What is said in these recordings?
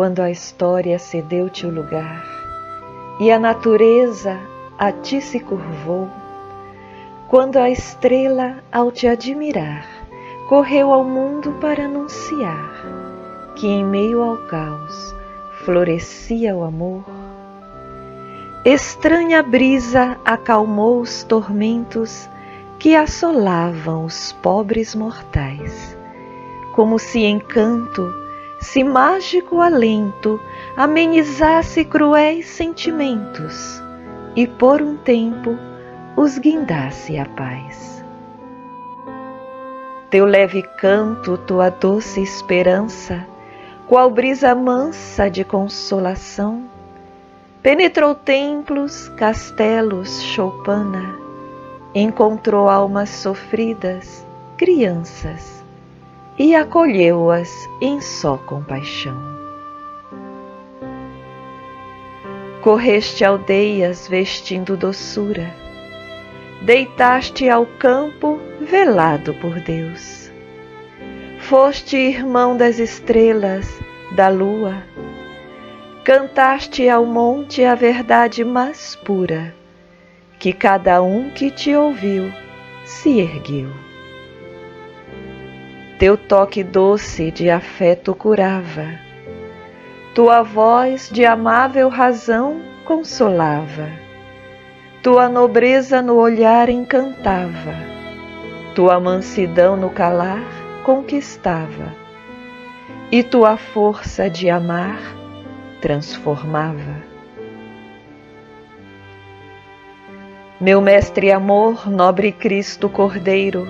quando a história cedeu-te o lugar e a natureza a ti se curvou, quando a estrela, ao te admirar, correu ao mundo para anunciar que em meio ao caos florescia o amor. Estranha brisa acalmou os tormentos que assolavam os pobres mortais, como se em canto, se mágico alento amenizasse cruéis sentimentos e por um tempo os guindasse a paz. Teu leve canto, tua doce esperança, qual brisa mansa de consolação, penetrou templos, castelos, choupana, encontrou almas sofridas, crianças, e acolheu-as em só compaixão. Correste aldeias vestindo doçura, deitaste ao campo velado por Deus. Foste irmão das estrelas, da lua, cantaste ao monte a verdade mais pura, que cada um que te ouviu se ergueu. Teu toque doce de afeto curava, tua voz de amável razão consolava, tua nobreza no olhar encantava, tua mansidão no calar conquistava, e tua força de amar transformava. Meu mestre amor, nobre Cristo Cordeiro,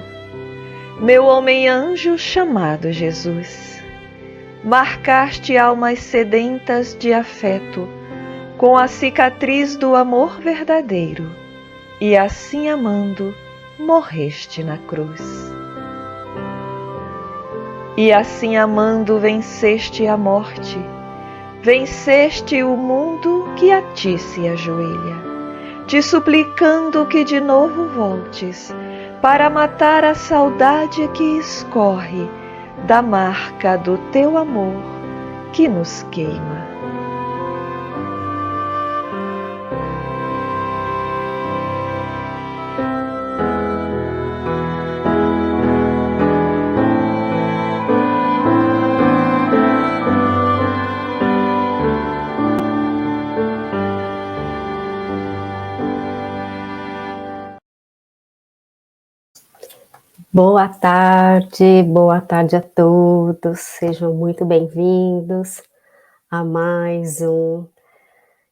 meu homem-anjo chamado Jesus, marcaste almas sedentas de afeto com a cicatriz do amor verdadeiro, e assim amando, morreste na cruz. E assim amando, venceste a morte, venceste o mundo que a ti se ajoelha, te suplicando que de novo voltes, para matar a saudade que escorre da marca do teu amor que nos queima. Boa tarde a todos, sejam muito bem-vindos a mais um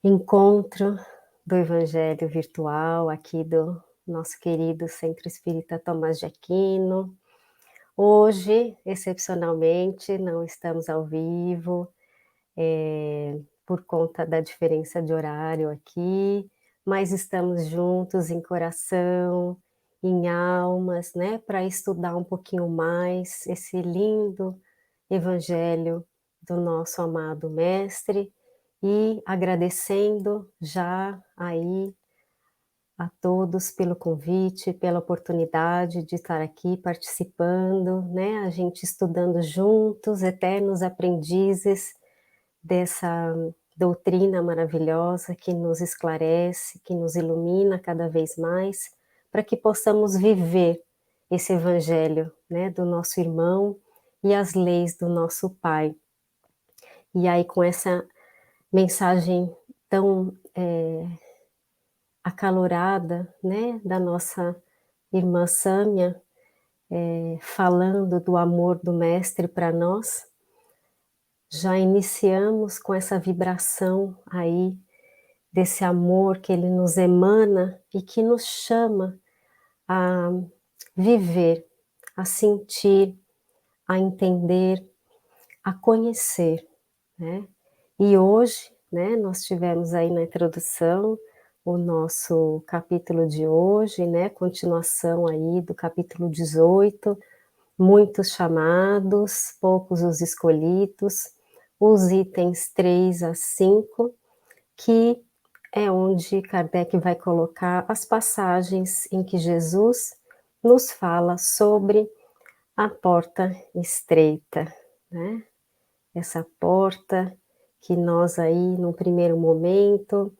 encontro do Evangelho Virtual aqui do nosso querido Centro Espírita Tomás de Aquino. Hoje, excepcionalmente, não estamos ao vivo, por conta da diferença de horário aqui, mas estamos juntos em coração, em almas, né, para estudar um pouquinho mais esse lindo Evangelho do nosso amado Mestre, e agradecendo já aí a todos pelo convite, pela oportunidade de estar aqui participando, né, a gente estudando juntos, eternos aprendizes dessa doutrina maravilhosa que nos esclarece, que nos ilumina cada vez mais, para que possamos viver esse evangelho, né, do nosso irmão e as leis do nosso Pai. E aí, com essa mensagem tão acalorada, né, da nossa irmã Sâmia, falando do amor do Mestre para nós, já iniciamos com essa vibração aí desse amor que ele nos emana e que nos chama a viver, a sentir, a entender, a conhecer, né? E hoje, né, nós tivemos aí na introdução o nosso capítulo de hoje, né, continuação aí do capítulo 18, muitos chamados, poucos os escolhidos, os itens 3 a 5, que é onde Kardec vai colocar as passagens em que Jesus nos fala sobre a porta estreita, né? Essa porta que nós aí, no primeiro momento,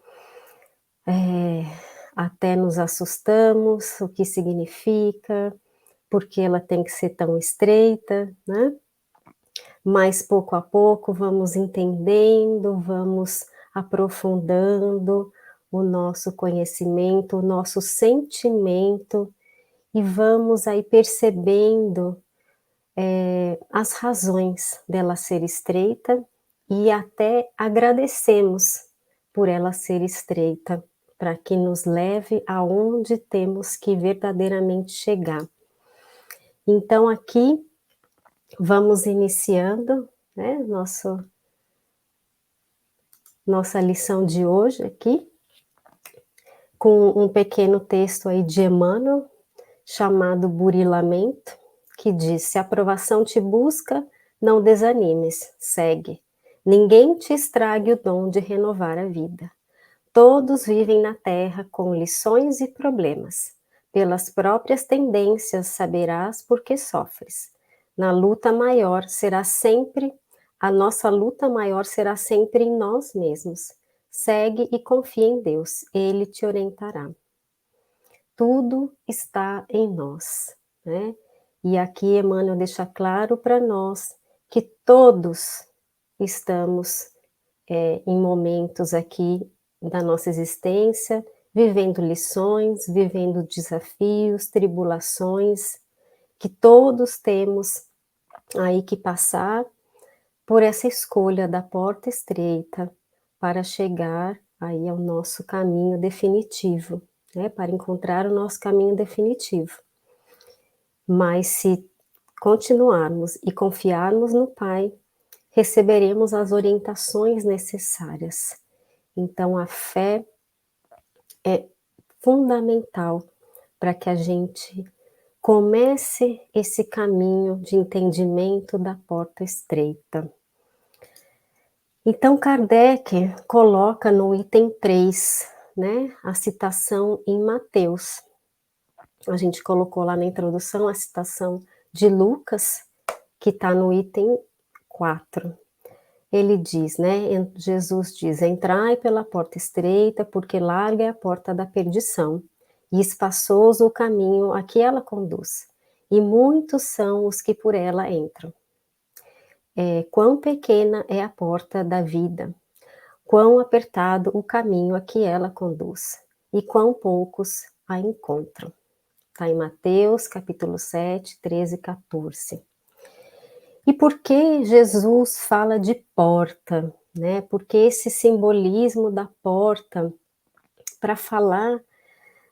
até nos assustamos, o que significa, porque ela tem que ser tão estreita, né? Mas pouco a pouco vamos entendendo, vamos aprofundando o nosso conhecimento, o nosso sentimento, e vamos aí percebendo as razões dela ser estreita, e até agradecemos por ela ser estreita, para que nos leve aonde temos que verdadeiramente chegar. Então aqui vamos iniciando, né, nossa lição de hoje aqui, com um pequeno texto aí de Emmanuel, chamado Burilamento, que diz: se a aprovação te busca, não desanimes, segue. Ninguém te estrague o dom de renovar a vida. Todos vivem na Terra com lições e problemas. Pelas próprias tendências saberás por que sofres. Na luta maior será sempre, a nossa luta maior será sempre em nós mesmos. Segue e confia em Deus, Ele te orientará. Tudo está em nós, né? E aqui Emmanuel deixa claro para nós que todos estamos em momentos aqui da nossa existência, vivendo lições, vivendo desafios, tribulações, que todos temos aí que passar por essa escolha da porta estreita para chegar aí ao nosso caminho definitivo, né, para encontrar o nosso caminho definitivo. Mas se continuarmos e confiarmos no Pai, receberemos as orientações necessárias. Então a fé é fundamental para que a gente comece esse caminho de entendimento da porta estreita. Então Kardec coloca no item 3, né, a citação em Mateus. A gente colocou lá na introdução a citação de Lucas, que está no item 4. Ele diz, né, Jesus diz: entrai pela porta estreita, porque larga é a porta da perdição, e espaçoso o caminho a que ela conduz, e muitos são os que por ela entram. Quão pequena é a porta da vida, quão apertado o caminho a que ela conduz, e quão poucos a encontram. Está em Mateus, capítulo 7, 13 e 14. E por que Jesus fala de porta, né? Porque esse simbolismo da porta para falar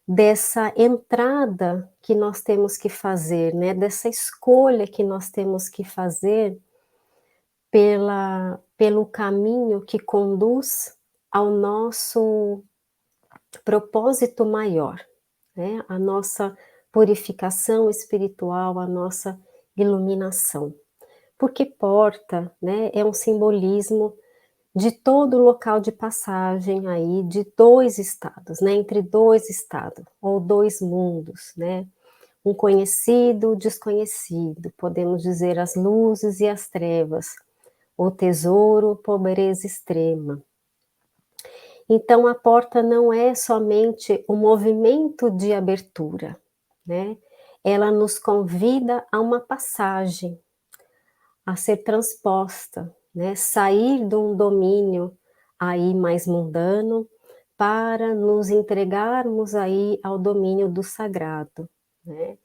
dessa entrada que nós temos que fazer, né? Dessa escolha que nós temos que fazer pelo caminho que conduz ao nosso propósito maior, né? A nossa purificação espiritual, a nossa iluminação. Porque porta, né, é um simbolismo de todo local de passagem aí de dois estados, né, entre dois estados, ou dois mundos, né, um conhecido, desconhecido, podemos dizer as luzes e as trevas, o tesouro, pobreza extrema. Então a porta não é somente o movimento de abertura, né, ela nos convida a uma passagem, a ser transposta, né? Sair de um domínio aí mais mundano para nos entregarmos aí ao domínio do sagrado, né?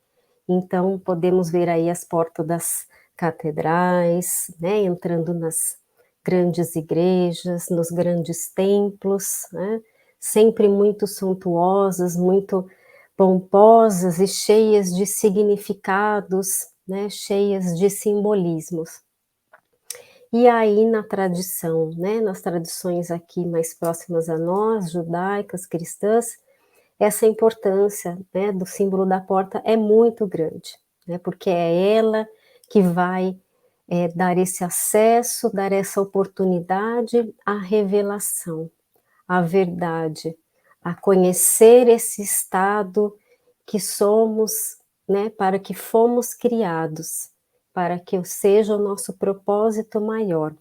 Então podemos ver aí as portas das catedrais, né? Entrando nas grandes igrejas, nos grandes templos, né? Sempre muito suntuosas, muito pomposas e cheias de significados, né, cheias de simbolismos. E aí na tradição, né, nas tradições aqui mais próximas a nós, judaicas, cristãs, essa importância, né, do símbolo da porta é muito grande, né, porque é ela que vai dar esse acesso, dar essa oportunidade à revelação, à verdade, a conhecer esse estado que somos, né, para que fomos criados, para que seja o nosso propósito maior.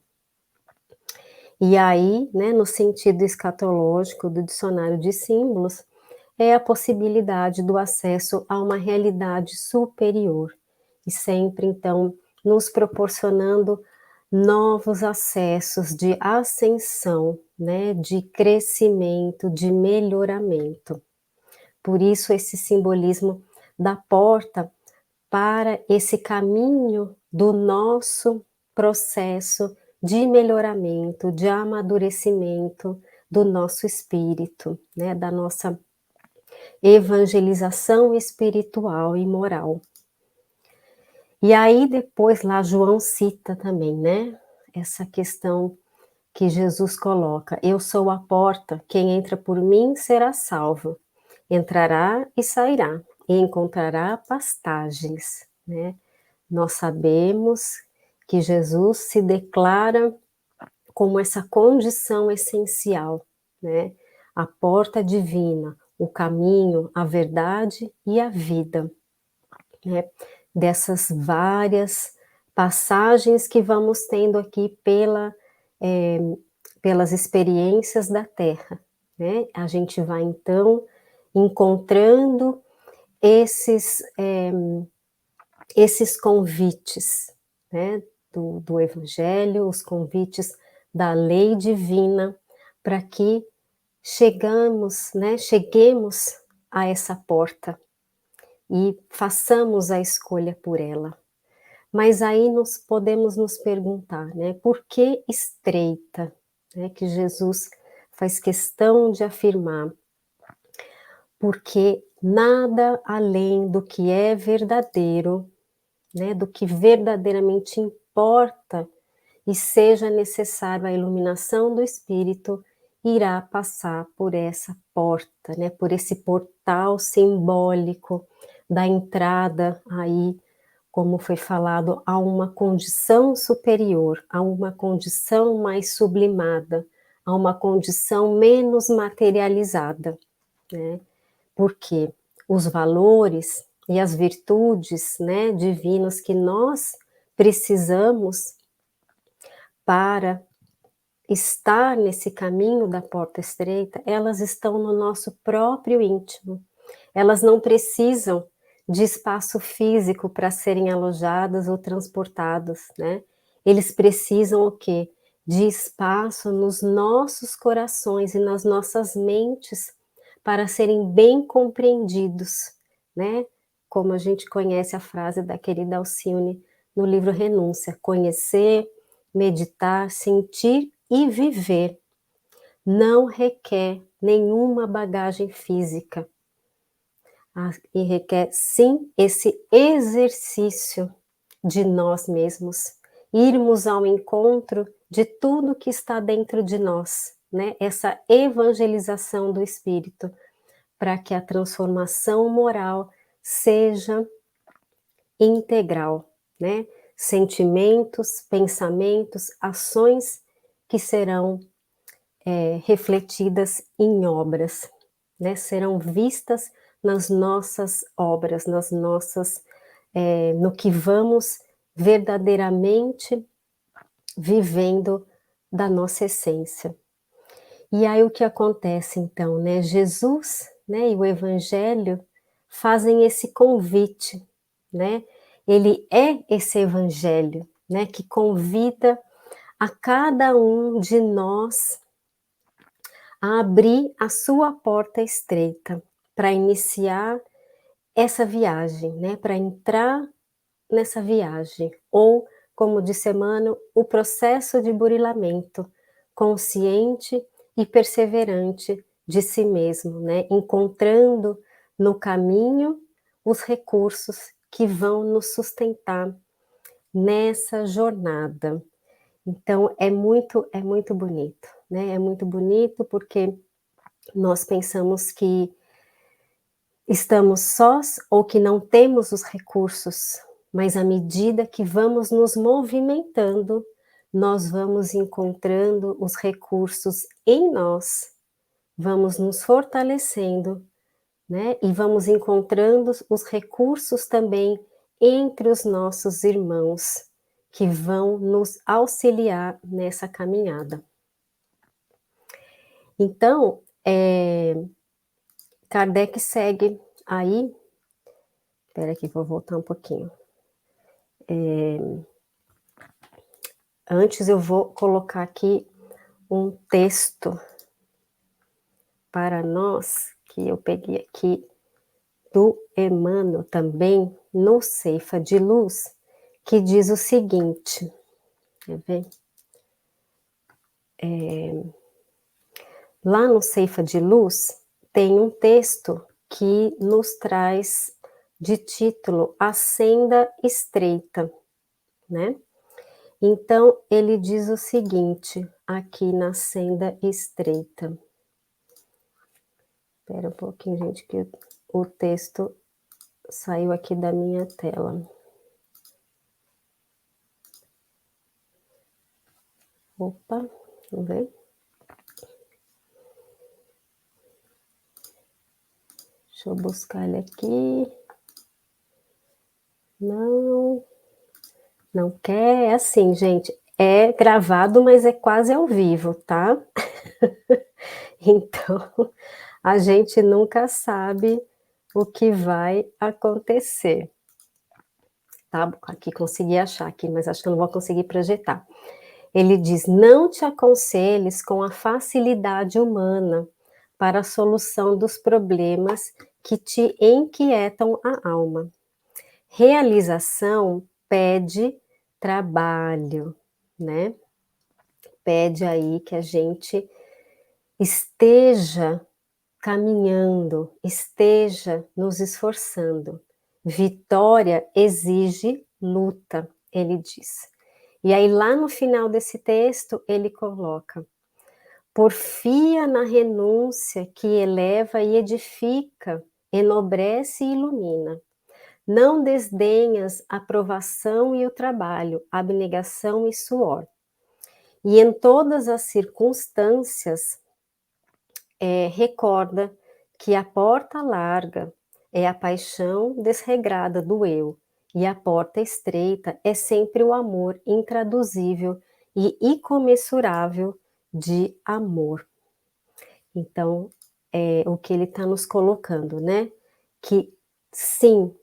E aí, né, no sentido escatológico do dicionário de símbolos, é a possibilidade do acesso a uma realidade superior, e sempre, então, nos proporcionando novos acessos de ascensão, né, de crescimento, de melhoramento. Por isso, esse simbolismo da porta para esse caminho do nosso processo de melhoramento, de amadurecimento do nosso espírito, né, da nossa evangelização espiritual e moral. E aí depois lá João cita também, né, essa questão que Jesus coloca: eu sou a porta, quem entra por mim será salvo, entrará e sairá, e encontrará pastagens, né? Nós sabemos que Jesus se declara como essa condição essencial, né? A porta divina, o caminho, a verdade e a vida, né? Dessas várias passagens que vamos tendo aqui pelas experiências da Terra, né? A gente vai então encontrando esses esses convites, né, do Evangelho, os convites da lei divina, para que cheguemos a essa porta e façamos a escolha por ela. Mas aí nós podemos nos perguntar, né, por que estreita, né, que Jesus faz questão de afirmar, porque nada além do que é verdadeiro, né, do que verdadeiramente importa e seja necessário a iluminação do Espírito, irá passar por essa porta, né, por esse portal simbólico da entrada aí, como foi falado, a uma condição superior, a uma condição mais sublimada, a uma condição menos materializada, né? Porque os valores e as virtudes, né, divinas que nós precisamos para estar nesse caminho da porta estreita, elas estão no nosso próprio íntimo. Elas não precisam de espaço físico para serem alojadas ou transportadas, né? Eles precisam o quê? De espaço nos nossos corações e nas nossas mentes para serem bem compreendidos, né? Como a gente conhece a frase da querida Alcione no livro Renúncia: conhecer, meditar, sentir e viver não requer nenhuma bagagem física, e requer sim esse exercício de nós mesmos, irmos ao encontro de tudo que está dentro de nós, né? Essa evangelização do espírito, para que a transformação moral seja integral, né? Sentimentos, pensamentos, ações que serão refletidas em obras, né? Serão vistas nas nossas obras, no que vamos verdadeiramente vivendo da nossa essência. E aí o que acontece então, né? Jesus, né, e o Evangelho fazem esse convite, né? Ele é esse Evangelho, né, que convida a cada um de nós a abrir a sua porta estreita para iniciar essa viagem, né? Para entrar nessa viagem, ou, como disse Emmanuel, o processo de burilamento consciente e perseverante de si mesmo, né? Encontrando no caminho os recursos que vão nos sustentar nessa jornada. Então é muito bonito, né? É muito bonito porque nós pensamos que estamos sós ou que não temos os recursos, mas à medida que vamos nos movimentando, nós vamos encontrando os recursos em nós, vamos nos fortalecendo, né? E vamos encontrando os recursos também entre os nossos irmãos, que vão nos auxiliar nessa caminhada. Então, Kardec segue aí, espera aqui, vou voltar um pouquinho. Antes eu vou colocar aqui um texto para nós, que eu peguei aqui do Emmanuel também, no Ceifa de Luz, que diz o seguinte, quer ver? Lá no Ceifa de Luz, tem um texto que nos traz de título A Senda Estreita, né? Então, ele diz o seguinte, aqui na Senda Estreita. Espera um pouquinho, gente, que o texto saiu aqui da minha tela. Opa, vamos ver. Deixa eu buscar ele aqui. Não quer. É assim, gente. É gravado, mas é quase ao vivo, tá? Então, a gente nunca sabe o que vai acontecer. Tá? Aqui consegui achar aqui, mas acho que eu não vou conseguir projetar. Ele diz: não te aconselhes com a facilidade humana para a solução dos problemas que te inquietam a alma. Realização pede trabalho, né? Pede aí que a gente esteja caminhando, esteja nos esforçando. Vitória exige luta, ele diz. E aí, lá no final desse texto, ele coloca: porfia na renúncia que eleva e edifica, enobrece e ilumina. Não desdenhas a provação e o trabalho, abnegação e suor. E em todas as circunstâncias, recorda que a porta larga é a paixão desregrada do eu, e a porta estreita é sempre o amor intraduzível e incomensurável de amor. Então, é o que ele está nos colocando, né? Que sim,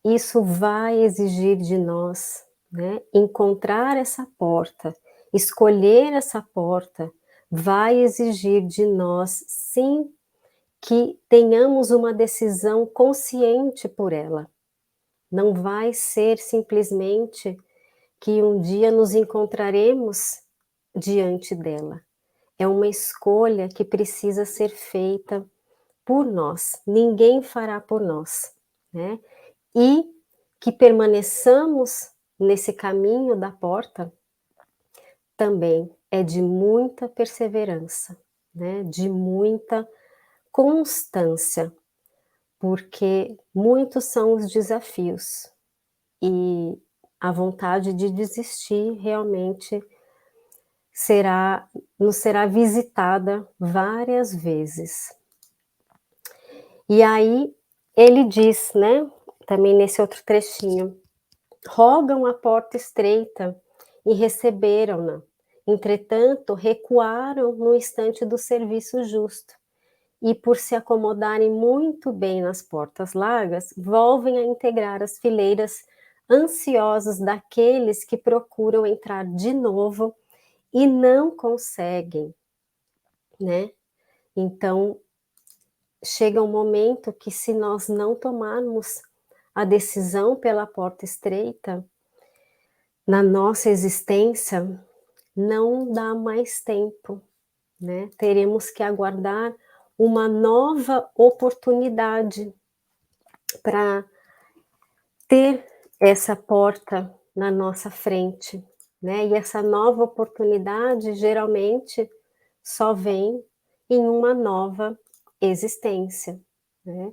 isso vai exigir de nós, né? Encontrar essa porta, escolher essa porta, vai exigir de nós, sim, que tenhamos uma decisão consciente por ela. Não vai ser simplesmente que um dia nos encontraremos diante dela. É uma escolha que precisa ser feita por nós. Ninguém fará por nós, né? E que permaneçamos nesse caminho da porta também é de muita perseverança, né? De muita constância, porque muitos são os desafios e a vontade de desistir realmente nos será visitada várias vezes. E aí ele diz, né, também nesse outro trechinho, rogam a porta estreita e receberam-na, entretanto recuaram no instante do serviço justo, e por se acomodarem muito bem nas portas largas, volvem a integrar as fileiras ansiosos daqueles que procuram entrar de novo e não conseguem, né? Então, chega um momento que se nós não tomarmos a decisão pela porta estreita, na nossa existência, não dá mais tempo, né? Teremos que aguardar uma nova oportunidade para ter essa porta na nossa frente, né? E essa nova oportunidade geralmente só vem em uma nova existência, né?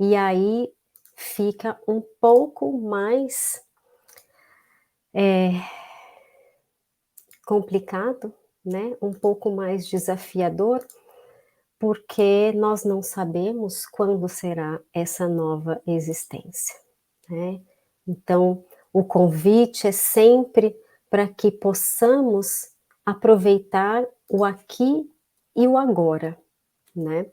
E aí fica um pouco mais complicado, né? Um pouco mais desafiador, porque nós não sabemos quando será essa nova existência, né? Então, o convite é sempre para que possamos aproveitar o aqui e o agora, né?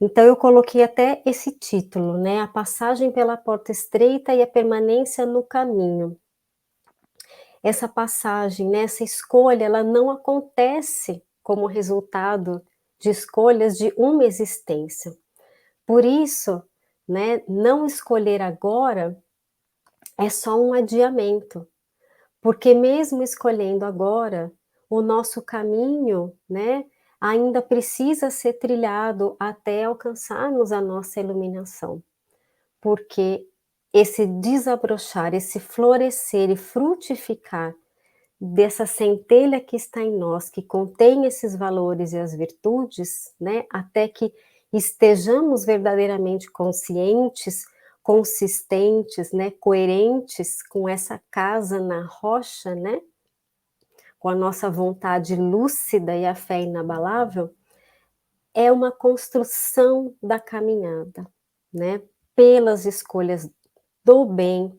Então eu coloquei até esse título, né? A passagem pela porta estreita e a permanência no caminho. Essa passagem, né, essa escolha, ela não acontece como resultado de escolhas de uma existência. Por isso, né, não escolher agora é só um adiamento, porque mesmo escolhendo agora, o nosso caminho, né, ainda precisa ser trilhado até alcançarmos a nossa iluminação, porque esse desabrochar, esse florescer e frutificar dessa centelha que está em nós, que contém esses valores e as virtudes, né, até que estejamos verdadeiramente conscientes, consistentes, né, coerentes com essa casa na rocha, né, com a nossa vontade lúcida e a fé inabalável, é uma construção da caminhada, né, pelas escolhas do bem,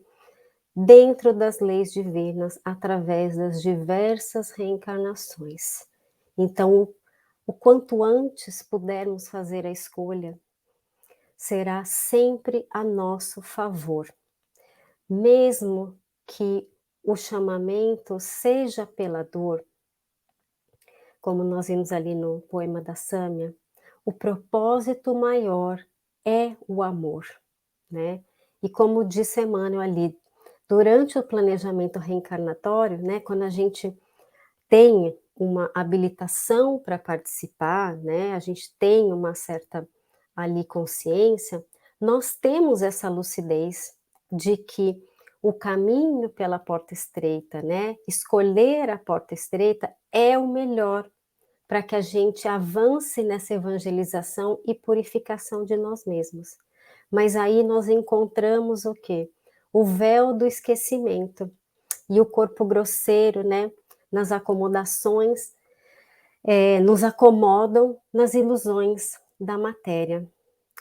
dentro das leis divinas, através das diversas reencarnações. Então, o quanto antes pudermos fazer a escolha, será sempre a nosso favor. Mesmo que o chamamento seja pela dor, como nós vimos ali no poema da Sâmia, o propósito maior é o amor, né? E como disse Emmanuel ali, durante o planejamento reencarnatório, né, quando a gente tem uma habilitação para participar, né, a gente tem uma certa ali consciência, nós temos essa lucidez de que o caminho pela porta estreita, né, escolher a porta estreita é o melhor para que a gente avance nessa evangelização e purificação de nós mesmos. Mas aí nós encontramos o quê? O véu do esquecimento e o corpo grosseiro, né? Nas acomodações, nos acomodam nas ilusões da matéria.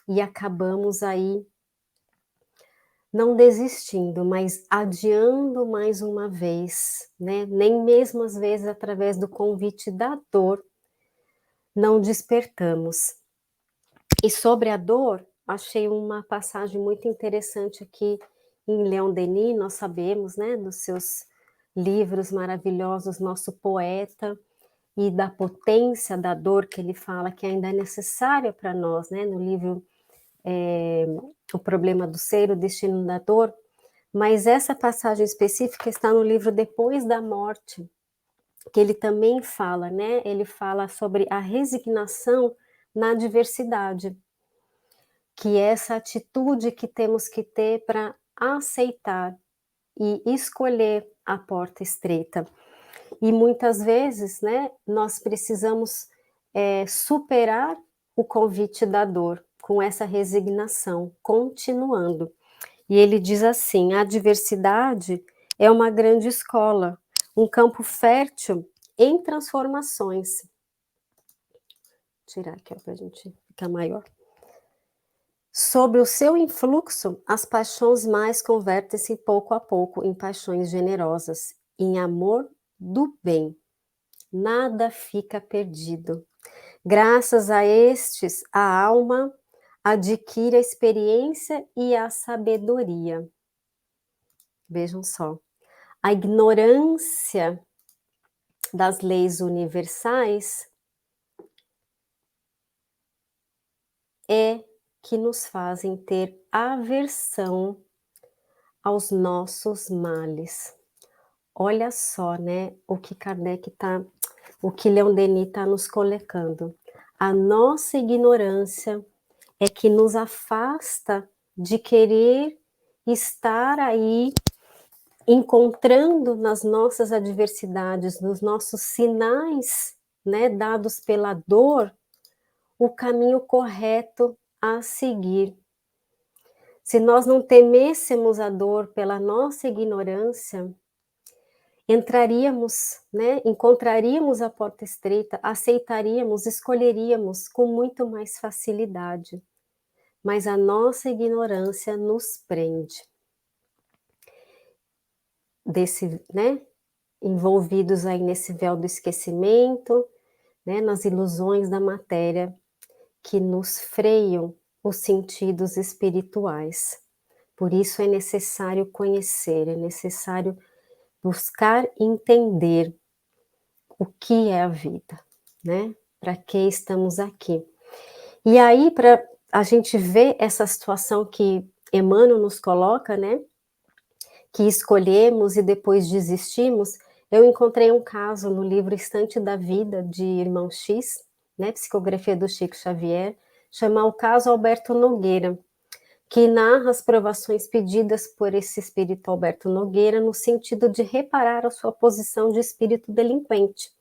E acabamos aí não desistindo, mas adiando mais uma vez, né? Nem mesmo às vezes através do convite da dor, não despertamos. E sobre a dor, achei uma passagem muito interessante aqui em Leon Denis, nós sabemos, né, dos seus livros maravilhosos, nosso poeta, e da potência da dor que ele fala que ainda é necessária para nós, né, no livro O Problema do Ser, o Destino da Dor, mas essa passagem específica está no livro Depois da Morte, que ele também fala, né, ele fala sobre a resignação na diversidade, que é essa atitude que temos que ter para aceitar e escolher a porta estreita. E muitas vezes, né, nós precisamos superar o convite da dor com essa resignação, continuando. E ele diz assim: a diversidade é uma grande escola, um campo fértil em transformações. Vou tirar aqui para a gente ficar maior. Sob o seu influxo, as paixões mais convertem-se pouco a pouco em paixões generosas, em amor do bem. Nada fica perdido. Graças a estes, a alma adquire a experiência e a sabedoria. Vejam só, a ignorância das leis universais é que nos fazem ter aversão aos nossos males. Olha só, né, o que Kardec está, o que Leon Denis está nos colocando. A nossa ignorância é que nos afasta de querer estar aí encontrando nas nossas adversidades, nos nossos sinais, né, dados pela dor, o caminho correto a seguir. Se nós não temêssemos a dor pela nossa ignorância, entraríamos, né, encontraríamos a porta estreita, aceitaríamos, escolheríamos com muito mais facilidade. Mas a nossa ignorância nos prende. Né, envolvidos aí nesse véu do esquecimento, né, nas ilusões da matéria que nos freiam os sentidos espirituais. Por isso é necessário conhecer, é necessário buscar entender o que é a vida, né? Para que estamos aqui? E aí, para a gente ver essa situação que Emmanuel nos coloca, né? Que escolhemos e depois desistimos, eu encontrei um caso no livro Estante da Vida, de Irmão X, né? Psicografia do Chico Xavier, chama o caso Alberto Nogueira, que narra as provações pedidas por esse espírito Alberto Nogueira no sentido de reparar a sua posição de espírito delinquente.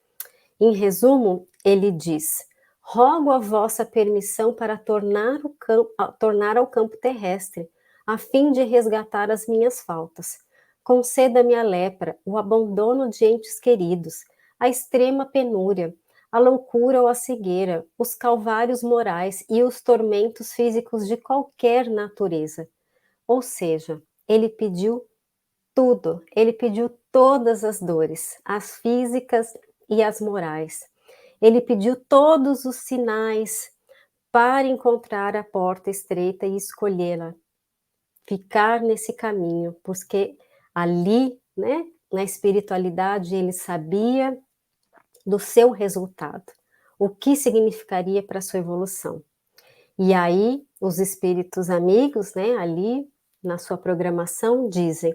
Em resumo, ele diz: rogo a vossa permissão para tornar ao campo terrestre, a fim de resgatar as minhas faltas. Conceda-me a lepra, o abandono de entes queridos, a extrema penúria, a loucura ou a cegueira, os calvários morais e os tormentos físicos de qualquer natureza. Ou seja, ele pediu tudo, ele pediu todas as dores, as físicas e as morais. Ele pediu todos os sinais para encontrar a porta estreita e escolhê-la, ficar nesse caminho, porque ali, né, na espiritualidade, ele sabia do seu resultado, o que significaria para a sua evolução. E aí, os espíritos amigos, né, ali na sua programação, dizem: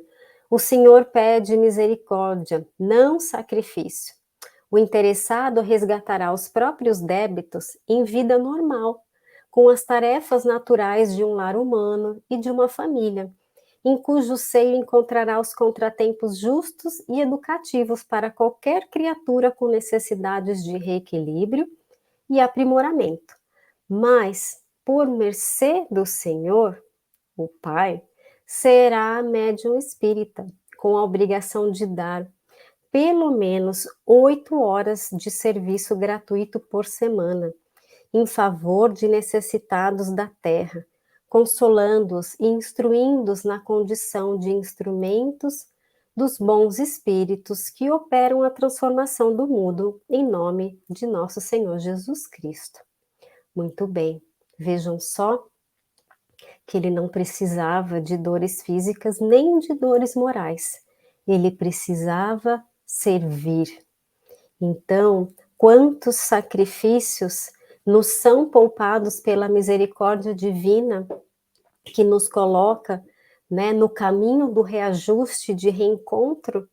o Senhor pede misericórdia, não sacrifício. O interessado resgatará os próprios débitos em vida normal, com as tarefas naturais de um lar humano e de uma família, em cujo seio encontrará os contratempos justos e educativos para qualquer criatura com necessidades de reequilíbrio e aprimoramento. Mas, por mercê do Senhor, o Pai, será médium espírita, com a obrigação de dar pelo menos 8 horas de serviço gratuito por semana, em favor de necessitados da terra, consolando-os e instruindo-os na condição de instrumentos dos bons espíritos que operam a transformação do mundo em nome de nosso Senhor Jesus Cristo. Muito bem, vejam só que ele não precisava de dores físicas nem de dores morais, ele precisava servir. Então, quantos sacrifícios nos são poupados pela misericórdia divina que nos coloca, né, no caminho do reajuste, de reencontro,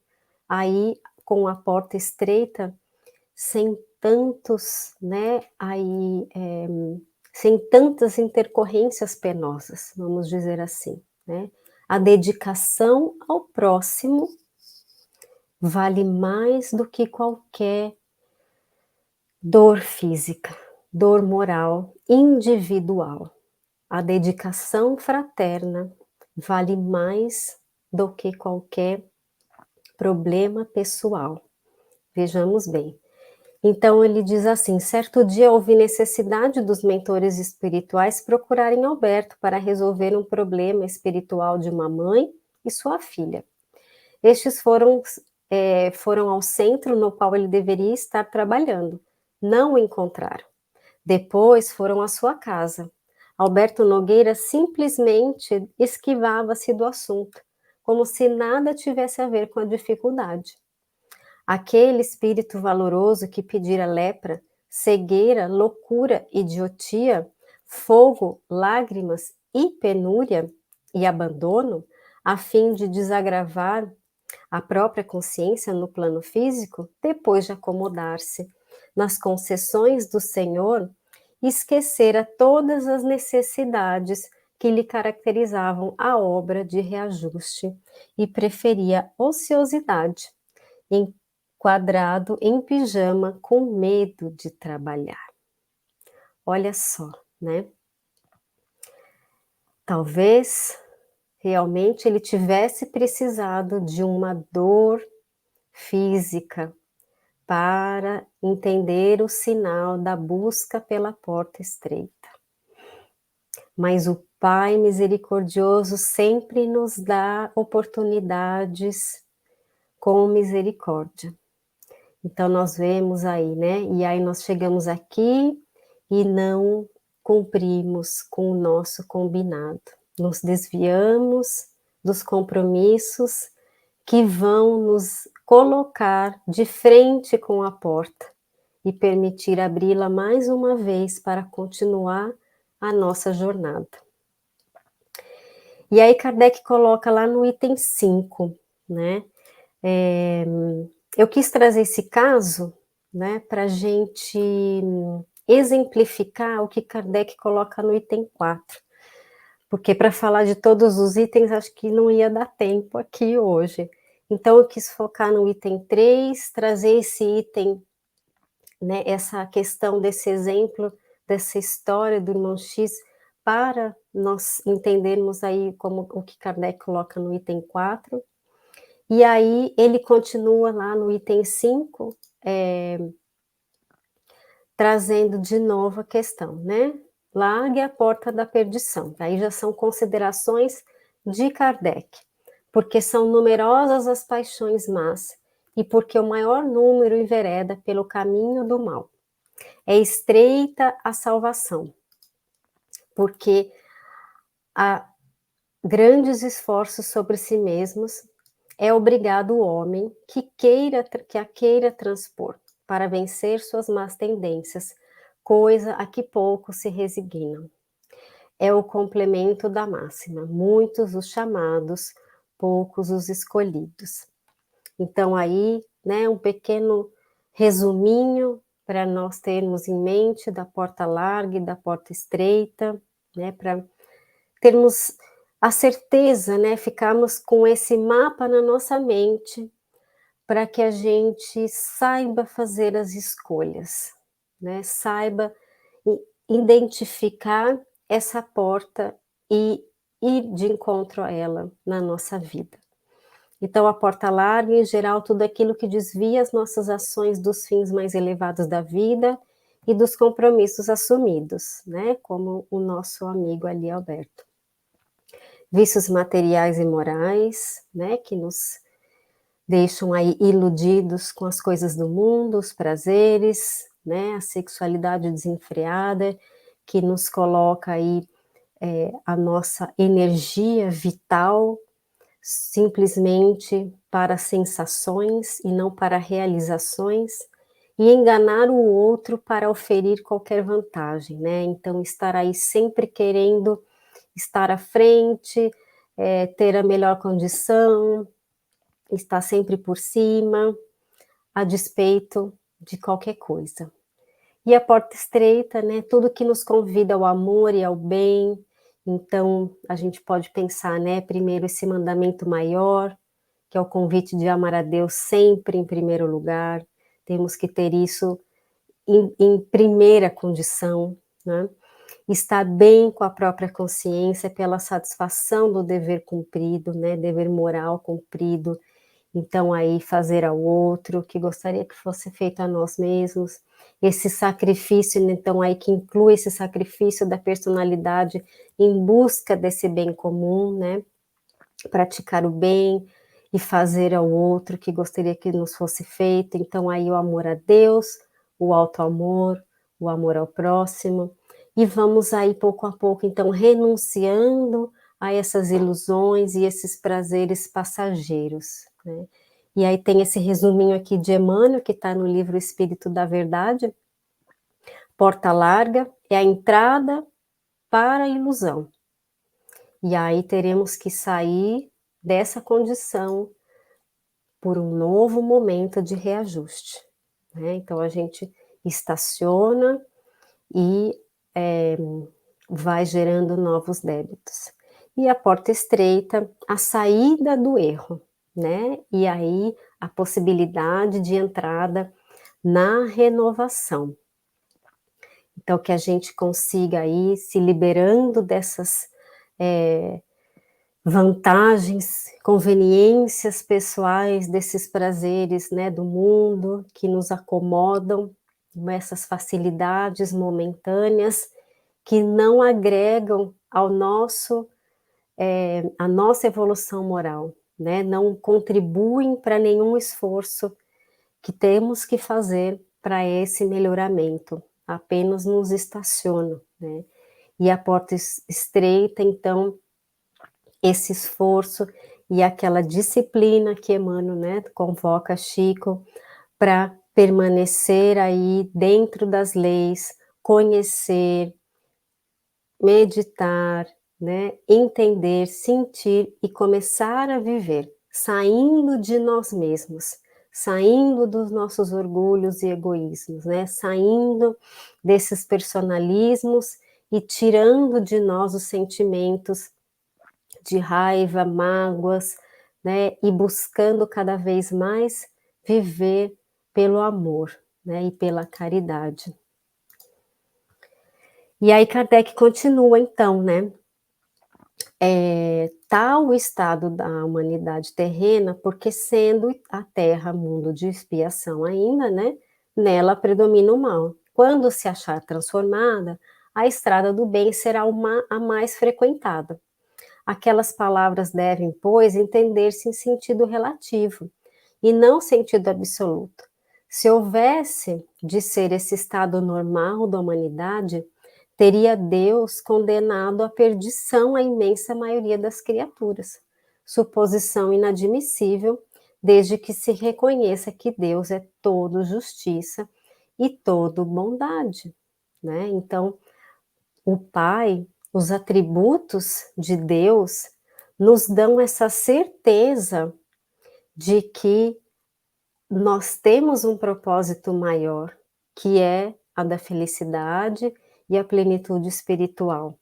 aí com a porta estreita, sem tantos, né, sem tantas intercorrências penosas, vamos dizer assim, né? A dedicação ao próximo vale mais do que qualquer dor física, dor moral, individual. A dedicação fraterna vale mais do que qualquer problema pessoal. Vejamos bem. Então ele diz assim: certo dia houve necessidade dos mentores espirituais procurarem Alberto para resolver um problema espiritual de uma mãe e sua filha. Estes foram ao centro no qual ele deveria estar trabalhando. Não o encontraram. Depois foram à sua casa. Alberto Nogueira simplesmente esquivava-se do assunto, como se nada tivesse a ver com a dificuldade. Aquele espírito valoroso que pedira lepra, cegueira, loucura, idiotia, fogo, lágrimas e penúria e abandono, a fim de desagravar a própria consciência no plano físico, depois de acomodar-se nas concessões do Senhor, esquecera todas as necessidades que lhe caracterizavam a obra de reajuste e preferia ociosidade, enquadrado em pijama com medo de trabalhar. Olha só, né? Talvez realmente ele tivesse precisado de uma dor física para entender o sinal da busca pela porta estreita. Mas o Pai misericordioso sempre nos dá oportunidades com misericórdia. Então, nós vemos aí, né? E aí nós chegamos aqui e não cumprimos com o nosso combinado. Nos desviamos dos compromissos que vão nos colocar de frente com a porta e permitir abri-la mais uma vez para continuar a nossa jornada. E aí Kardec coloca lá no item 5, né? Eu quis trazer esse caso, né, para a gente exemplificar o que Kardec coloca no item 4, porque para falar de todos os itens, acho que não ia dar tempo aqui hoje. Então, eu quis focar no item 3, trazer esse item, né, essa questão desse exemplo, dessa história do irmão X, para nós entendermos aí como o que Kardec coloca no item 4. E aí ele continua lá no item 5, trazendo de novo a questão, né? Largue a porta da perdição. Aí já são considerações de Kardec, porque são numerosas as paixões más e porque o maior número envereda pelo caminho do mal. É estreita a salvação, porque há grandes esforços sobre si mesmos é obrigado o homem que a queira transpor para vencer suas más tendências, coisa a que poucos se resignam. É o complemento da máxima, muitos os chamados, poucos os escolhidos. Então aí, né, um pequeno resuminho para nós termos em mente da porta larga e da porta estreita, né, para termos a certeza, né, ficarmos com esse mapa na nossa mente, para que a gente saiba fazer as escolhas, né, saiba identificar essa porta e ir de encontro a ela na nossa vida. Então, a porta larga, em geral, tudo aquilo que desvia as nossas ações dos fins mais elevados da vida e dos compromissos assumidos, né, como o nosso amigo ali, Alberto. Vícios materiais e morais, né, que nos deixam aí iludidos com as coisas do mundo, os prazeres, né, a sexualidade desenfreada, que nos coloca aí a nossa energia vital simplesmente para sensações e não para realizações, e enganar o outro para oferir qualquer vantagem, né? Então, estar aí sempre querendo estar à frente, ter a melhor condição, estar sempre por cima, a despeito de qualquer coisa. E a porta estreita, né? Tudo que nos convida ao amor e ao bem. Então, a gente pode pensar, né? Primeiro, esse mandamento maior, que é o convite de amar a Deus sempre em primeiro lugar. Temos que ter isso em primeira condição, né? Estar bem com a própria consciência pela satisfação do dever cumprido, né? Dever moral cumprido. Então, aí, fazer ao outro, que gostaria que fosse feito a nós mesmos. Esse sacrifício, então, aí, que inclui esse sacrifício da personalidade em busca desse bem comum, né? Praticar o bem e fazer ao outro que gostaria que nos fosse feito. Então, aí, o amor a Deus, o auto-amor, o amor ao próximo. E vamos aí, pouco a pouco, então, renunciando a essas ilusões e esses prazeres passageiros, né? E aí tem esse resuminho aqui de Emmanuel, que está no livro Espírito da Verdade. Porta larga é a entrada para a ilusão. E aí teremos que sair dessa condição por um novo momento de reajuste, né? Então a gente estaciona e vai gerando novos débitos. E a porta estreita, a saída do erro, né? E aí a possibilidade de entrada na renovação. Então, que a gente consiga aí se liberando dessas vantagens, conveniências pessoais, desses prazeres, né, do mundo que nos acomodam, essas facilidades momentâneas que não agregam ao nosso a nossa evolução moral, né? Não contribuem para nenhum esforço que temos que fazer para esse melhoramento, apenas nos estaciona, né? E a porta estreita, então, esse esforço e aquela disciplina que Emmanuel, né, convoca Chico para permanecer aí dentro das leis, conhecer, meditar, né, entender, sentir e começar a viver, saindo de nós mesmos, saindo dos nossos orgulhos e egoísmos, né, saindo desses personalismos e tirando de nós os sentimentos de raiva, mágoas, né, e buscando cada vez mais viver pelo amor, né, e pela caridade. E aí Kardec continua então, né, tal o estado da humanidade terrena, porque sendo a Terra mundo de expiação ainda, né, nela predomina o mal. Quando se achar transformada, a estrada do bem será a mais frequentada. Aquelas palavras devem, pois, entender-se em sentido relativo, e não sentido absoluto. Se houvesse de ser esse estado normal da humanidade, teria Deus condenado à perdição a imensa maioria das criaturas. Suposição inadmissível, desde que se reconheça que Deus é todo justiça e todo bondade, né? Então, o Pai, os atributos de Deus, nos dão essa certeza de que nós temos um propósito maior, que é a da felicidade e a plenitude espiritual,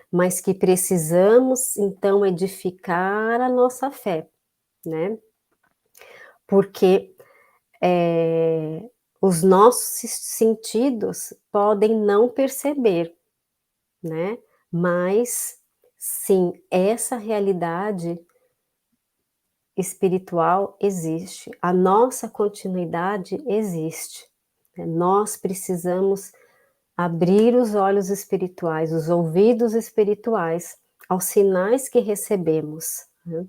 mas que precisamos, então, edificar a nossa fé, né? Porque os nossos sentidos podem não perceber, né? Mas, sim, essa realidade espiritual existe, a nossa continuidade existe. Né? Nós precisamos abrir os olhos espirituais, os ouvidos espirituais aos sinais que recebemos. Né?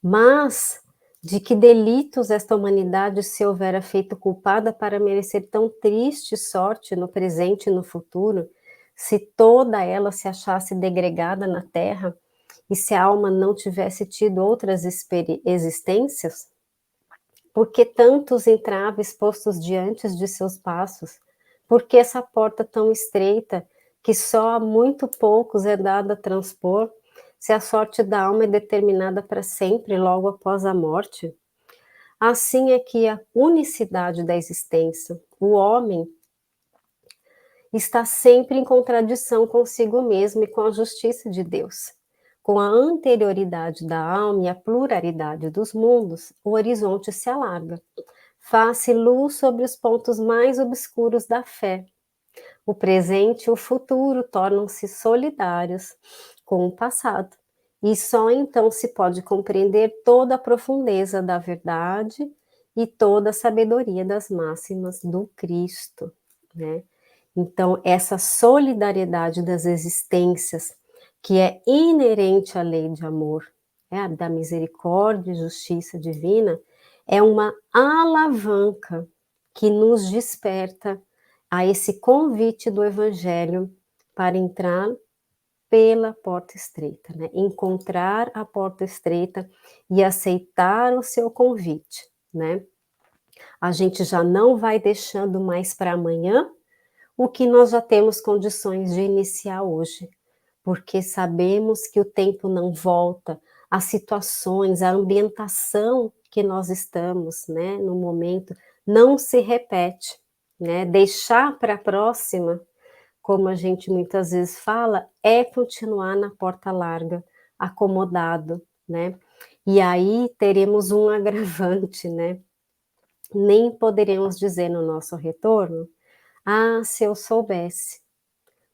Mas de que delitos esta humanidade se houvera feito culpada para merecer tão triste sorte no presente e no futuro, se toda ela se achasse degregada na terra, e se a alma não tivesse tido outras existências? Por que tantos entraves postos diante de seus passos? Por que essa porta tão estreita, que só a muito poucos é dada a transpor, se a sorte da alma é determinada para sempre, logo após a morte? Assim é que a unicidade da existência, o homem, está sempre em contradição consigo mesmo e com a justiça de Deus. Com a anterioridade da alma e a pluralidade dos mundos, o horizonte se alarga. Faz-se luz sobre os pontos mais obscuros da fé. O presente e o futuro tornam-se solidários com o passado. E só então se pode compreender toda a profundeza da verdade e toda a sabedoria das máximas do Cristo, né? Então, essa solidariedade das existências, que é inerente à lei de amor, né, da misericórdia e justiça divina, é uma alavanca que nos desperta a esse convite do Evangelho para entrar pela porta estreita, né? Encontrar a porta estreita e aceitar o seu convite, né? A gente já não vai deixando mais para amanhã o que nós já temos condições de iniciar hoje, porque sabemos que o tempo não volta, as situações, a ambientação que nós estamos, né, no momento, não se repete, né? Deixar para a próxima, como a gente muitas vezes fala, é continuar na porta larga, acomodado, né? E aí teremos um agravante, né? Nem poderemos dizer no nosso retorno: ah, se eu soubesse,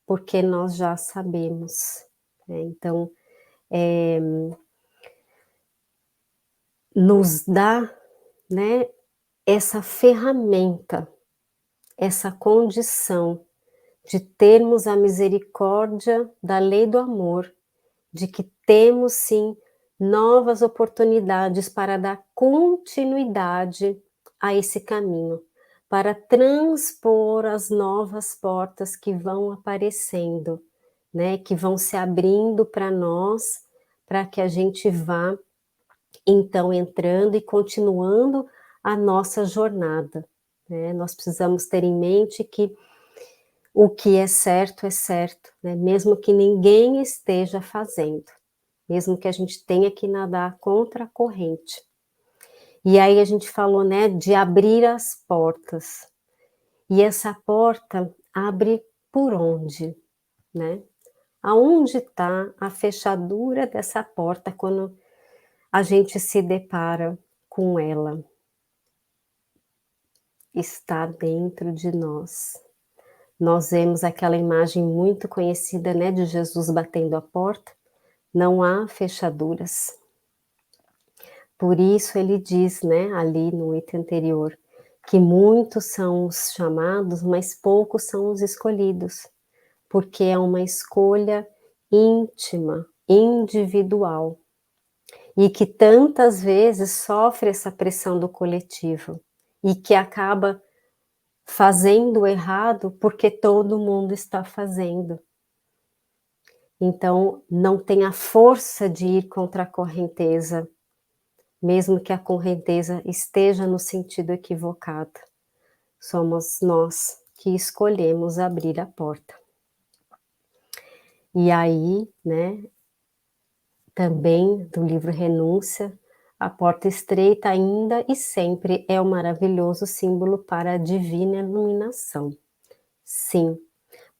porque nós já sabemos, né? Então, nos dá, né, essa ferramenta, essa condição de termos a misericórdia da lei do amor, de que temos sim novas oportunidades para dar continuidade a esse caminho, para transpor as novas portas que vão aparecendo, né, que vão se abrindo para nós, para que a gente vá, então, entrando e continuando a nossa jornada, né? Nós precisamos ter em mente que o que é certo, né? Mesmo que ninguém esteja fazendo, mesmo que a gente tenha que nadar contra a corrente. E aí a gente falou, né, de abrir as portas. E essa porta abre por onde, né? Aonde está a fechadura dessa porta quando a gente se depara com ela? Está dentro de nós. Nós vemos aquela imagem muito conhecida, né, de Jesus batendo a porta. Não há fechaduras. Por isso ele diz, né, ali no item anterior, que muitos são os chamados, mas poucos são os escolhidos, porque é uma escolha íntima, individual, e que tantas vezes sofre essa pressão do coletivo, e que acaba fazendo errado porque todo mundo está fazendo. Então, não tem a força de ir contra a correnteza, mesmo que a correnteza esteja no sentido equivocado. Somos nós que escolhemos abrir a porta. E aí, né, também do livro Renúncia, a porta estreita ainda e sempre é um maravilhoso símbolo para a divina iluminação. Sim,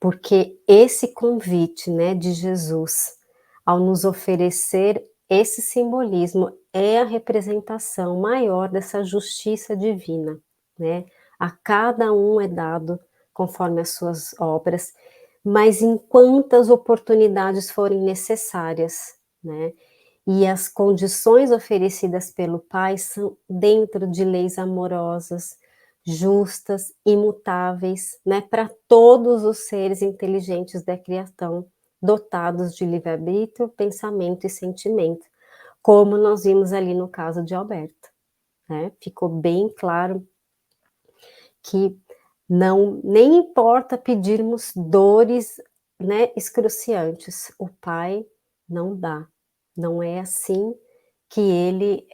porque esse convite, né, de Jesus, ao nos oferecer esse simbolismo, é a representação maior dessa justiça divina, né? A cada um é dado conforme as suas obras, mas em quantas oportunidades forem necessárias, né? E as condições oferecidas pelo Pai são dentro de leis amorosas, justas, imutáveis, né, para todos os seres inteligentes da criação, dotados de livre-arbítrio, pensamento e sentimento, como nós vimos ali no caso de Alberto, né? Ficou bem claro que não, nem importa pedirmos dores, né, excruciantes, o Pai não dá, não é assim que ele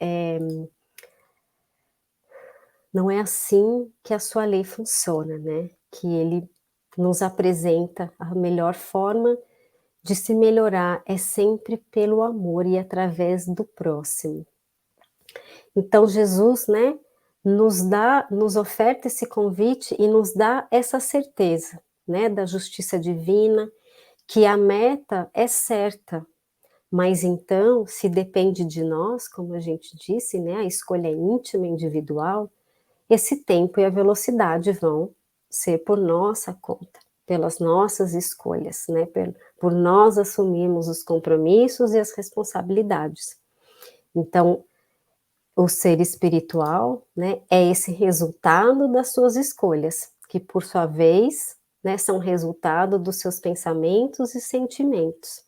não é assim que a sua lei funciona, né? Que ele nos apresenta a melhor forma de se melhorar é sempre pelo amor e através do próximo. Então Jesus, né, nos oferta esse convite e nos dá essa certeza, né, da justiça divina, que a meta é certa, mas então, se depende de nós, como a gente disse, né, a escolha é íntima, individual, esse tempo e a velocidade vão ser por nossa conta, pelas nossas escolhas, né? Por nós assumirmos os compromissos e as responsabilidades. Então, o ser espiritual, né, é esse resultado das suas escolhas, que por sua vez, né, são resultado dos seus pensamentos e sentimentos.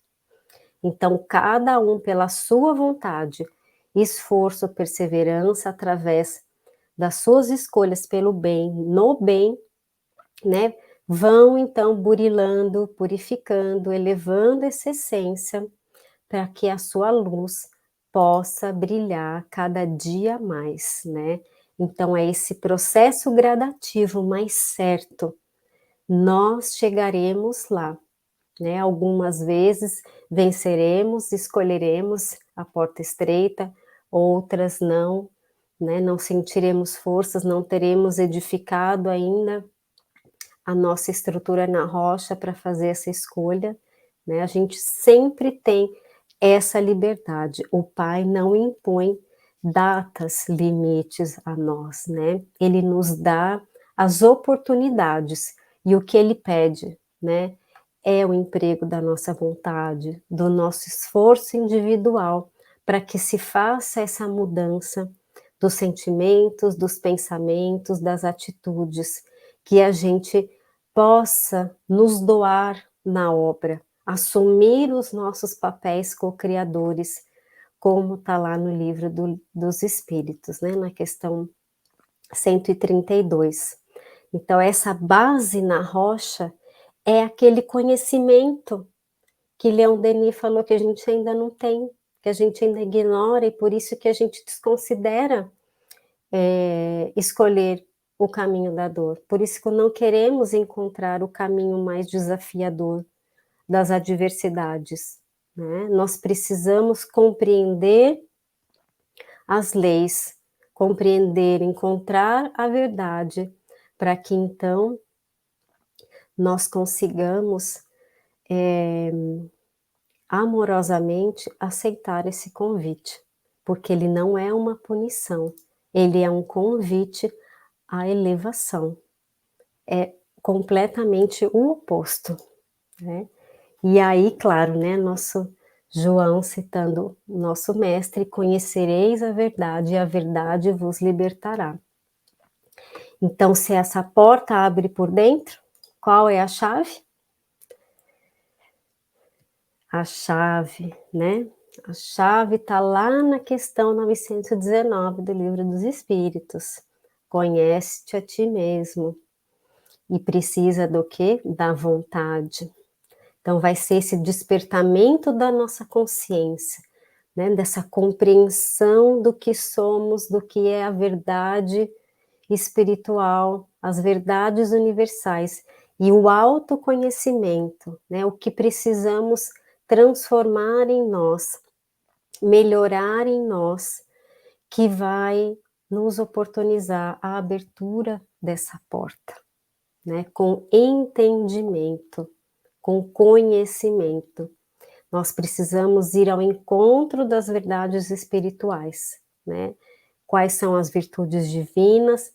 Então, cada um pela sua vontade, esforço, perseverança através das suas escolhas pelo bem, no bem, né, vão então burilando, purificando, elevando essa essência para que a sua luz possa brilhar cada dia mais, né? Então é esse processo gradativo, mas certo, nós chegaremos lá, né? Algumas vezes venceremos, escolheremos a porta estreita, outras não, né? Não sentiremos forças, não teremos edificado ainda a nossa estrutura na rocha para fazer essa escolha, né? A gente sempre tem essa liberdade. O Pai não impõe datas, limites a nós, né? Ele nos dá as oportunidades e o que ele pede, né? É o emprego da nossa vontade, do nosso esforço individual para que se faça essa mudança dos sentimentos, dos pensamentos, das atitudes, que a gente possa nos doar na obra, assumir os nossos papéis co-criadores, como está lá no livro dos Espíritos, né, na questão 132. Então, essa base na rocha é aquele conhecimento que Leon Denis falou que a gente ainda não tem, que a gente ainda ignora, e por isso que a gente desconsidera escolher o caminho da dor. Por isso que não queremos encontrar o caminho mais desafiador das adversidades, né? Nós precisamos compreender as leis, compreender, encontrar a verdade, para que então nós consigamos amorosamente aceitar esse convite, porque ele não é uma punição, ele é um convite à elevação, é completamente o oposto, né? E aí, claro, né, nosso João citando nosso mestre, conhecereis a verdade e a verdade vos libertará. Então, se essa porta abre por dentro, qual é a chave? A chave, né? A chave está lá na questão 919 do Livro dos Espíritos. Conhece-te a ti mesmo. E precisa do quê? Da vontade. Então, vai ser esse despertamento da nossa consciência, né? Dessa compreensão do que somos, do que é a verdade espiritual, as verdades universais e o autoconhecimento, né? O que precisamos transformar em nós, melhorar em nós, que vai nos oportunizar a abertura dessa porta, né? Com entendimento, com conhecimento. Nós precisamos ir ao encontro das verdades espirituais, né? Quais são as virtudes divinas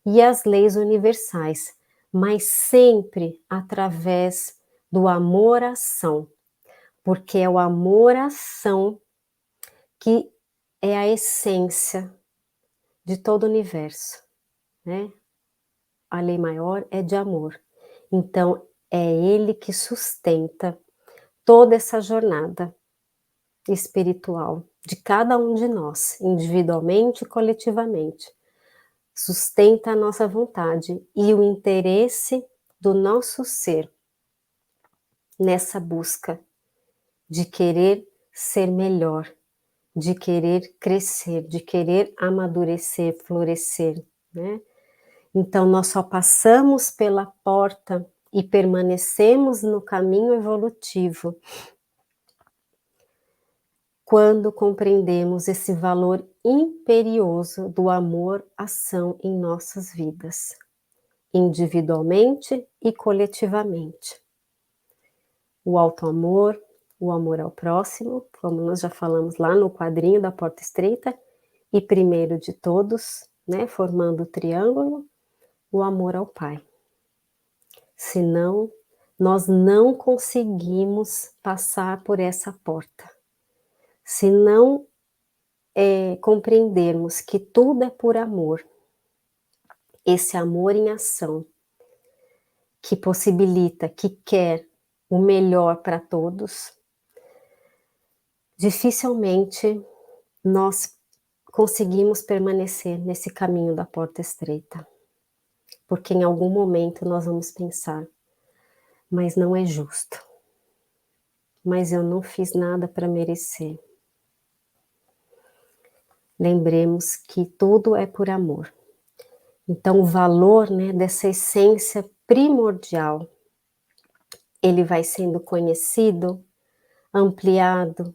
e as leis universais, mas sempre através do amor-ação, porque é o amor-ação que é a essência de todo o universo, né? A lei maior é de amor. Então, é ele que sustenta toda essa jornada espiritual de cada um de nós, individualmente e coletivamente. Sustenta a nossa vontade e o interesse do nosso ser nessa busca de querer ser melhor, de querer crescer, de querer amadurecer, florescer, né? Então, nós só passamos pela porta e permanecemos no caminho evolutivo quando compreendemos esse valor imperioso do amor-ação em nossas vidas, individualmente e coletivamente. O auto-amor, o amor ao próximo, como nós já falamos lá no quadrinho da Porta Estreita, e primeiro de todos, né, formando o triângulo, o amor ao Pai. Senão, nós não conseguimos passar por essa porta. Se não compreendermos que tudo é por amor, esse amor em ação, que possibilita, que quer o melhor para todos, dificilmente nós conseguimos permanecer nesse caminho da porta estreita. Porque em algum momento nós vamos pensar, mas não é justo. Mas eu não fiz nada para merecer. Lembremos que tudo é por amor. Então o valor, né, dessa essência primordial, ele vai sendo conhecido, ampliado,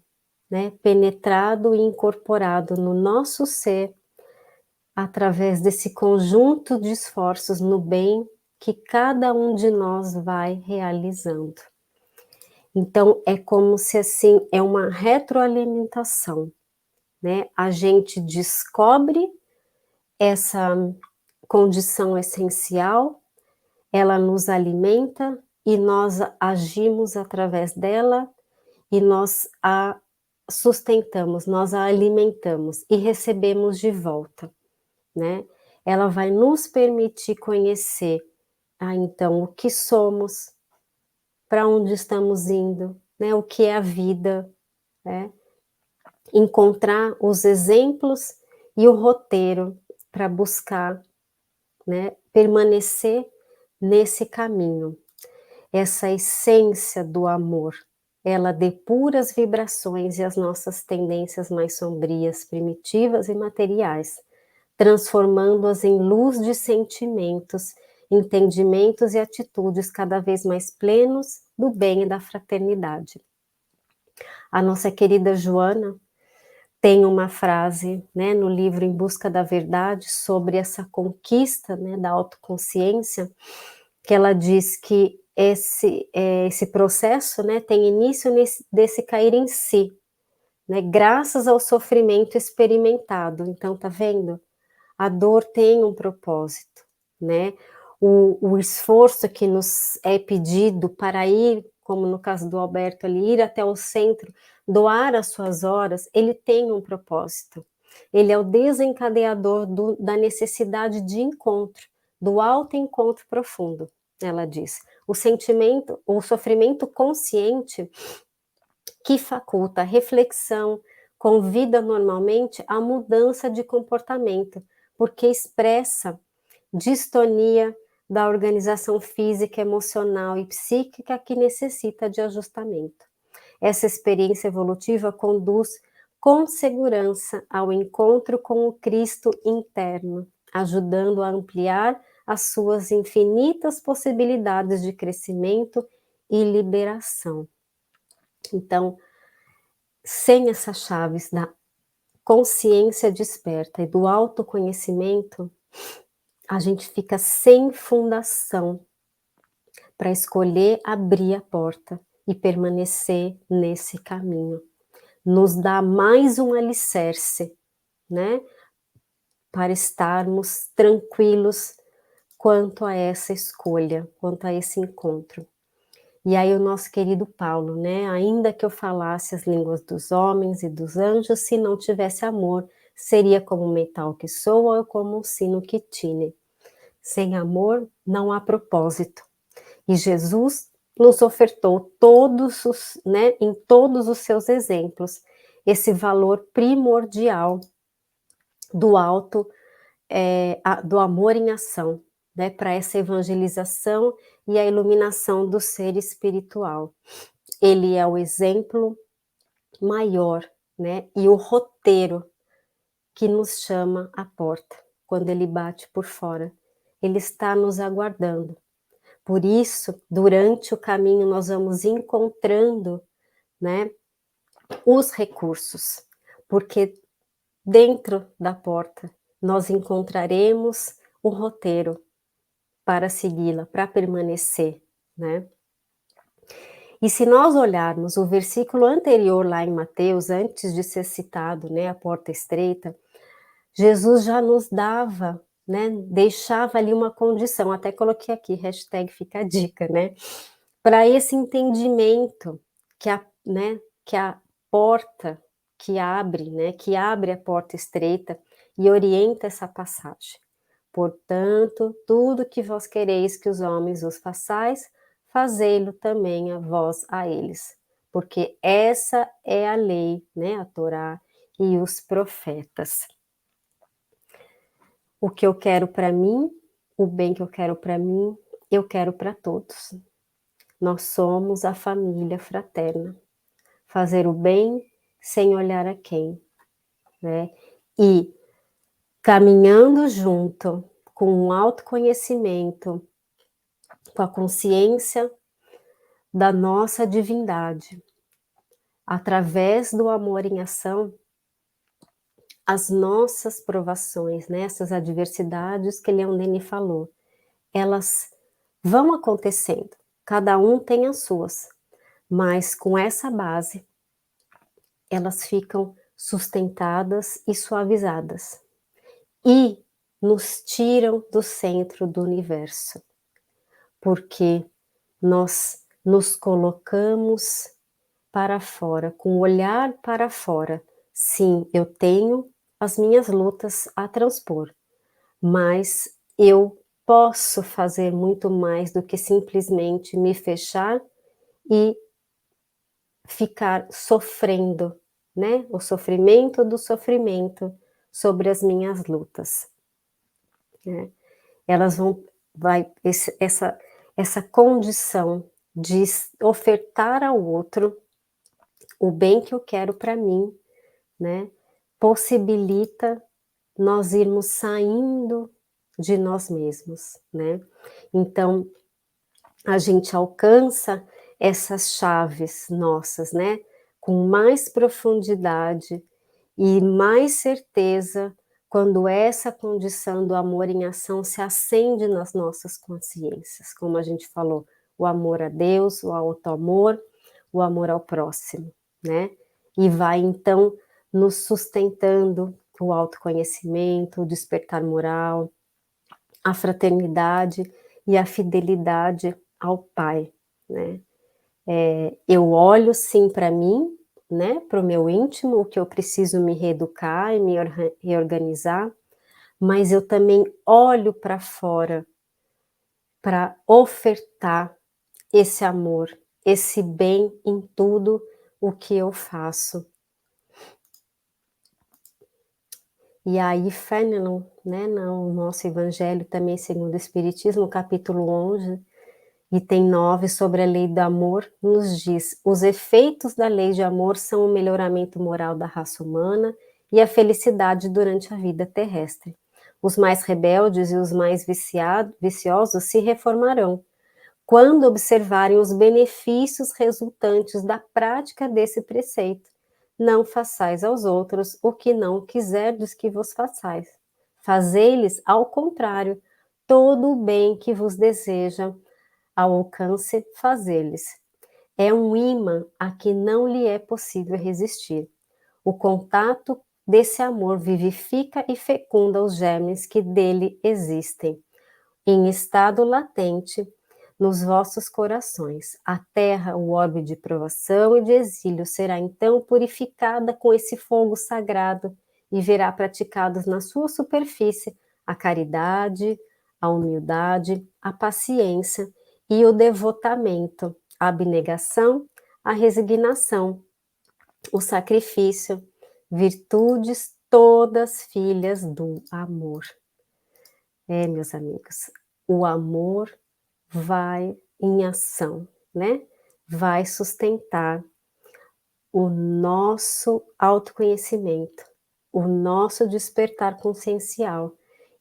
né, penetrado e incorporado no nosso ser, através desse conjunto de esforços no bem que cada um de nós vai realizando. Então, é como se assim, é uma retroalimentação, né? A gente descobre essa condição essencial, ela nos alimenta e nós agimos através dela e nós a sustentamos, nós a alimentamos e recebemos de volta, né? Ela vai nos permitir conhecer, então, o que somos, para onde estamos indo, né? O que é a vida, né? Encontrar os exemplos e o roteiro para buscar né, permanecer nesse caminho. Essa essência do amor, ela depura as vibrações e as nossas tendências mais sombrias, primitivas e materiais, transformando-as em luz de sentimentos, entendimentos e atitudes cada vez mais plenos do bem e da fraternidade. A nossa querida Joana tem uma frase, né, no livro Em Busca da Verdade, sobre essa conquista, né, da autoconsciência, que ela diz que esse processo, né, tem início desse cair em si, né, graças ao sofrimento experimentado. Então, tá vendo? A dor tem um propósito, né? O esforço que nos é pedido para ir, como no caso do Alberto ali, ir até o centro, doar as suas horas, ele tem um propósito. Ele é o desencadeador da necessidade de encontro, do autoencontro profundo, ela diz. O sentimento, o sofrimento consciente que faculta a reflexão, convida normalmente à mudança de comportamento, porque expressa distonia da organização física, emocional e psíquica que necessita de ajustamento. Essa experiência evolutiva conduz com segurança ao encontro com o Cristo interno, ajudando a ampliar as suas infinitas possibilidades de crescimento e liberação. Então, sem essas chaves da consciência desperta e do autoconhecimento, a gente fica sem fundação para escolher abrir a porta e permanecer nesse caminho. Nos dá mais um alicerce, né, para estarmos tranquilos quanto a essa escolha, quanto a esse encontro. E aí o nosso querido Paulo, né, ainda que eu falasse as línguas dos homens e dos anjos, se não tivesse amor, seria como um metal que soa ou como um sino que tine. Sem amor não há propósito. E Jesus nos ofertou todos os, né, em todos os seus exemplos, esse valor primordial do do amor em ação, né, para essa evangelização e a iluminação do ser espiritual. Ele é o exemplo maior, né, e o roteiro que nos chama à porta, quando ele bate por fora. Ele está nos aguardando. Por isso, durante o caminho, nós vamos encontrando, né, os recursos, porque dentro da porta nós encontraremos o roteiro para segui-la, para permanecer, né? E se nós olharmos o versículo anterior lá em Mateus, antes de ser citado, né, a porta estreita, Jesus já nos dava, né, deixava ali uma condição, até coloquei aqui, hashtag fica a dica, né, para esse entendimento que a porta que abre a porta estreita e orienta essa passagem. Portanto, tudo que vós quereis que os homens os façais, fazei-lo também a vós a eles, porque essa é a lei, né, a Torá e os profetas. O que eu quero para mim, o bem que eu quero para mim, eu quero para todos. Nós somos a família fraterna. Fazer o bem sem olhar a quem, né? E caminhando junto com o autoconhecimento, com a consciência da nossa divindade, através do amor em ação, as nossas provações, né, essas adversidades que Leon falou, elas vão acontecendo, cada um tem as suas, mas com essa base, elas ficam sustentadas e suavizadas, e nos tiram do centro do universo, porque nós nos colocamos para fora, com o olhar para fora. Sim, eu tenho as minhas lutas a transpor, mas eu posso fazer muito mais do que simplesmente me fechar e ficar sofrendo, né? O sofrimento do sofrimento sobre as minhas lutas, né? elas essa condição de ofertar ao outro o bem que eu quero para mim, né, possibilita nós irmos saindo de nós mesmos, né. Então, a gente alcança essas chaves nossas, né, com mais profundidade e mais certeza quando essa condição do amor em ação se acende nas nossas consciências, como a gente falou, o amor a Deus, o auto-amor, o amor ao próximo, né? E vai então nos sustentando o autoconhecimento, o despertar moral, a fraternidade e a fidelidade ao Pai, né? Eu olho sim para mim, né, para o meu íntimo, o que eu preciso me reeducar e me reorganizar, mas eu também olho para fora para ofertar esse amor, esse bem em tudo o que eu faço. E aí Fénelon, né, no nosso Evangelho também segundo o Espiritismo, capítulo 11, item 9, sobre a lei do amor, nos diz: os efeitos da lei de amor são o melhoramento moral da raça humana e a felicidade durante a vida terrestre. Os mais rebeldes e os mais viciosos se reformarão quando observarem os benefícios resultantes da prática desse preceito. Não façais aos outros o que não quiserdes que vos façais. Fazei-lhes, ao contrário, todo o bem que vos deseja ao alcance fazê-lhes. É um imã a que não lhe é possível resistir. O contato desse amor vivifica e fecunda os germes que dele existem, em estado latente, nos vossos corações. A terra, o orbe de provação e de exílio, será então purificada com esse fogo sagrado e verá praticados na sua superfície a caridade, a humildade, a paciência e o devotamento, a abnegação, a resignação, o sacrifício, virtudes todas filhas do amor. Meus amigos, o amor vai em ação, né? Vai sustentar o nosso autoconhecimento, o nosso despertar consciencial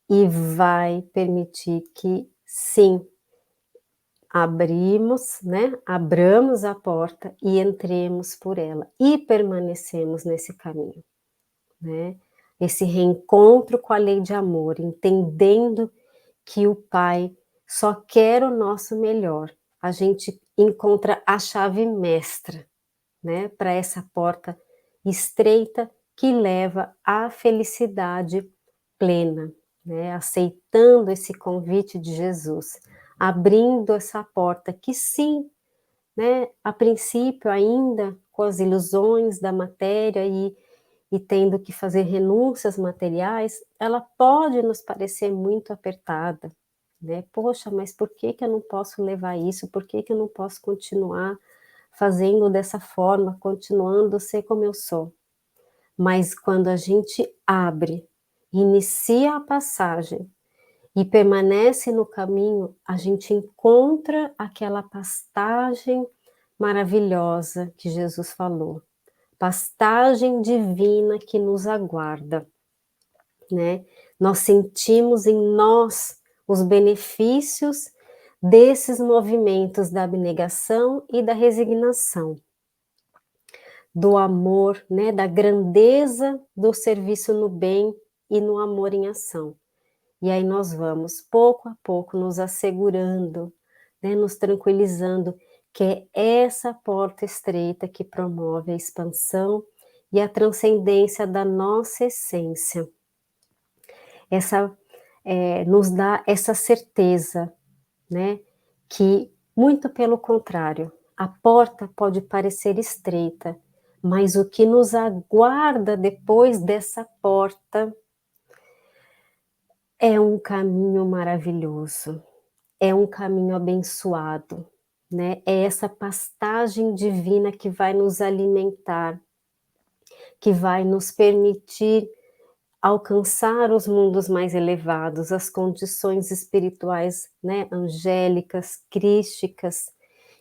e vai permitir que, sim, abramos a porta e entremos por ela e permanecemos nesse caminho, né? Esse reencontro com a lei de amor, entendendo que o Pai só quer o nosso melhor. A gente encontra a chave mestra, né, para essa porta estreita que leva à felicidade plena, né, aceitando esse convite de Jesus, abrindo essa porta que sim, né, a princípio ainda com as ilusões da matéria e tendo que fazer renúncias materiais, ela pode nos parecer muito apertada, né? Poxa, mas por que que eu não posso levar isso? Por que que eu não posso continuar fazendo dessa forma, continuando a ser como eu sou? Mas quando a gente abre, inicia a passagem e permanece no caminho, a gente encontra aquela pastagem maravilhosa que Jesus falou, pastagem divina que nos aguarda, né? Nós sentimos em nós os benefícios desses movimentos da abnegação e da resignação, do amor, né? Da grandeza do serviço no bem e no amor em ação. E aí nós vamos, pouco a pouco, nos assegurando, né? Nos tranquilizando, que é essa porta estreita que promove a expansão e a transcendência da nossa essência. Nos dá essa certeza, né, que, muito pelo contrário, a porta pode parecer estreita, mas o que nos aguarda depois dessa porta é um caminho maravilhoso, é um caminho abençoado, né? É essa pastagem divina que vai nos alimentar, que vai nos permitir alcançar os mundos mais elevados, as condições espirituais, né, angélicas, crísticas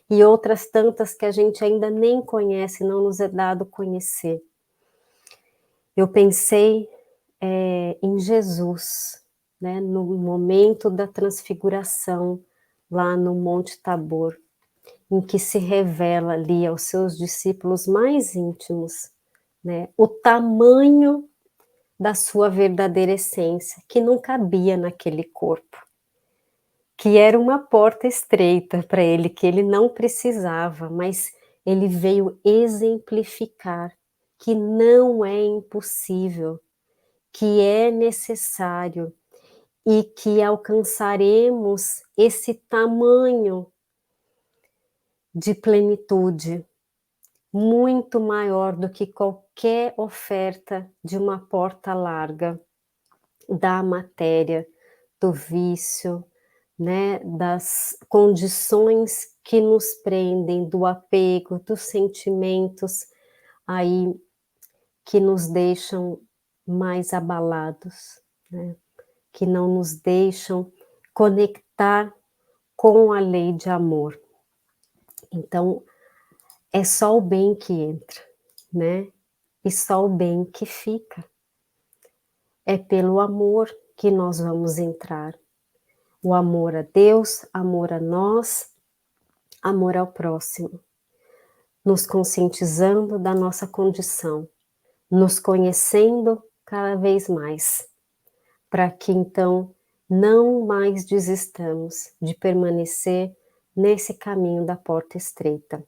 e outras tantas que a gente ainda nem conhece, não nos é dado conhecer. Eu pensei em Jesus, né, no momento da transfiguração, lá no Monte Tabor, em que se revela ali aos seus discípulos mais íntimos, né, o tamanho da sua verdadeira essência, que não cabia naquele corpo, que era uma porta estreita para ele, que ele não precisava, mas ele veio exemplificar que não é impossível, que é necessário e que alcançaremos esse tamanho de plenitude muito maior do que qualquer oferta de uma porta larga da matéria, do vício, né, das condições que nos prendem, do apego, dos sentimentos aí que nos deixam mais abalados, né, que não nos deixam conectar com a lei de amor. Então, é só o bem que entra, né? E só o bem que fica. É pelo amor que nós vamos entrar. O amor a Deus, amor a nós, amor ao próximo. Nos conscientizando da nossa condição, nos conhecendo cada vez mais, para que então não mais desistamos de permanecer nesse caminho da porta estreita.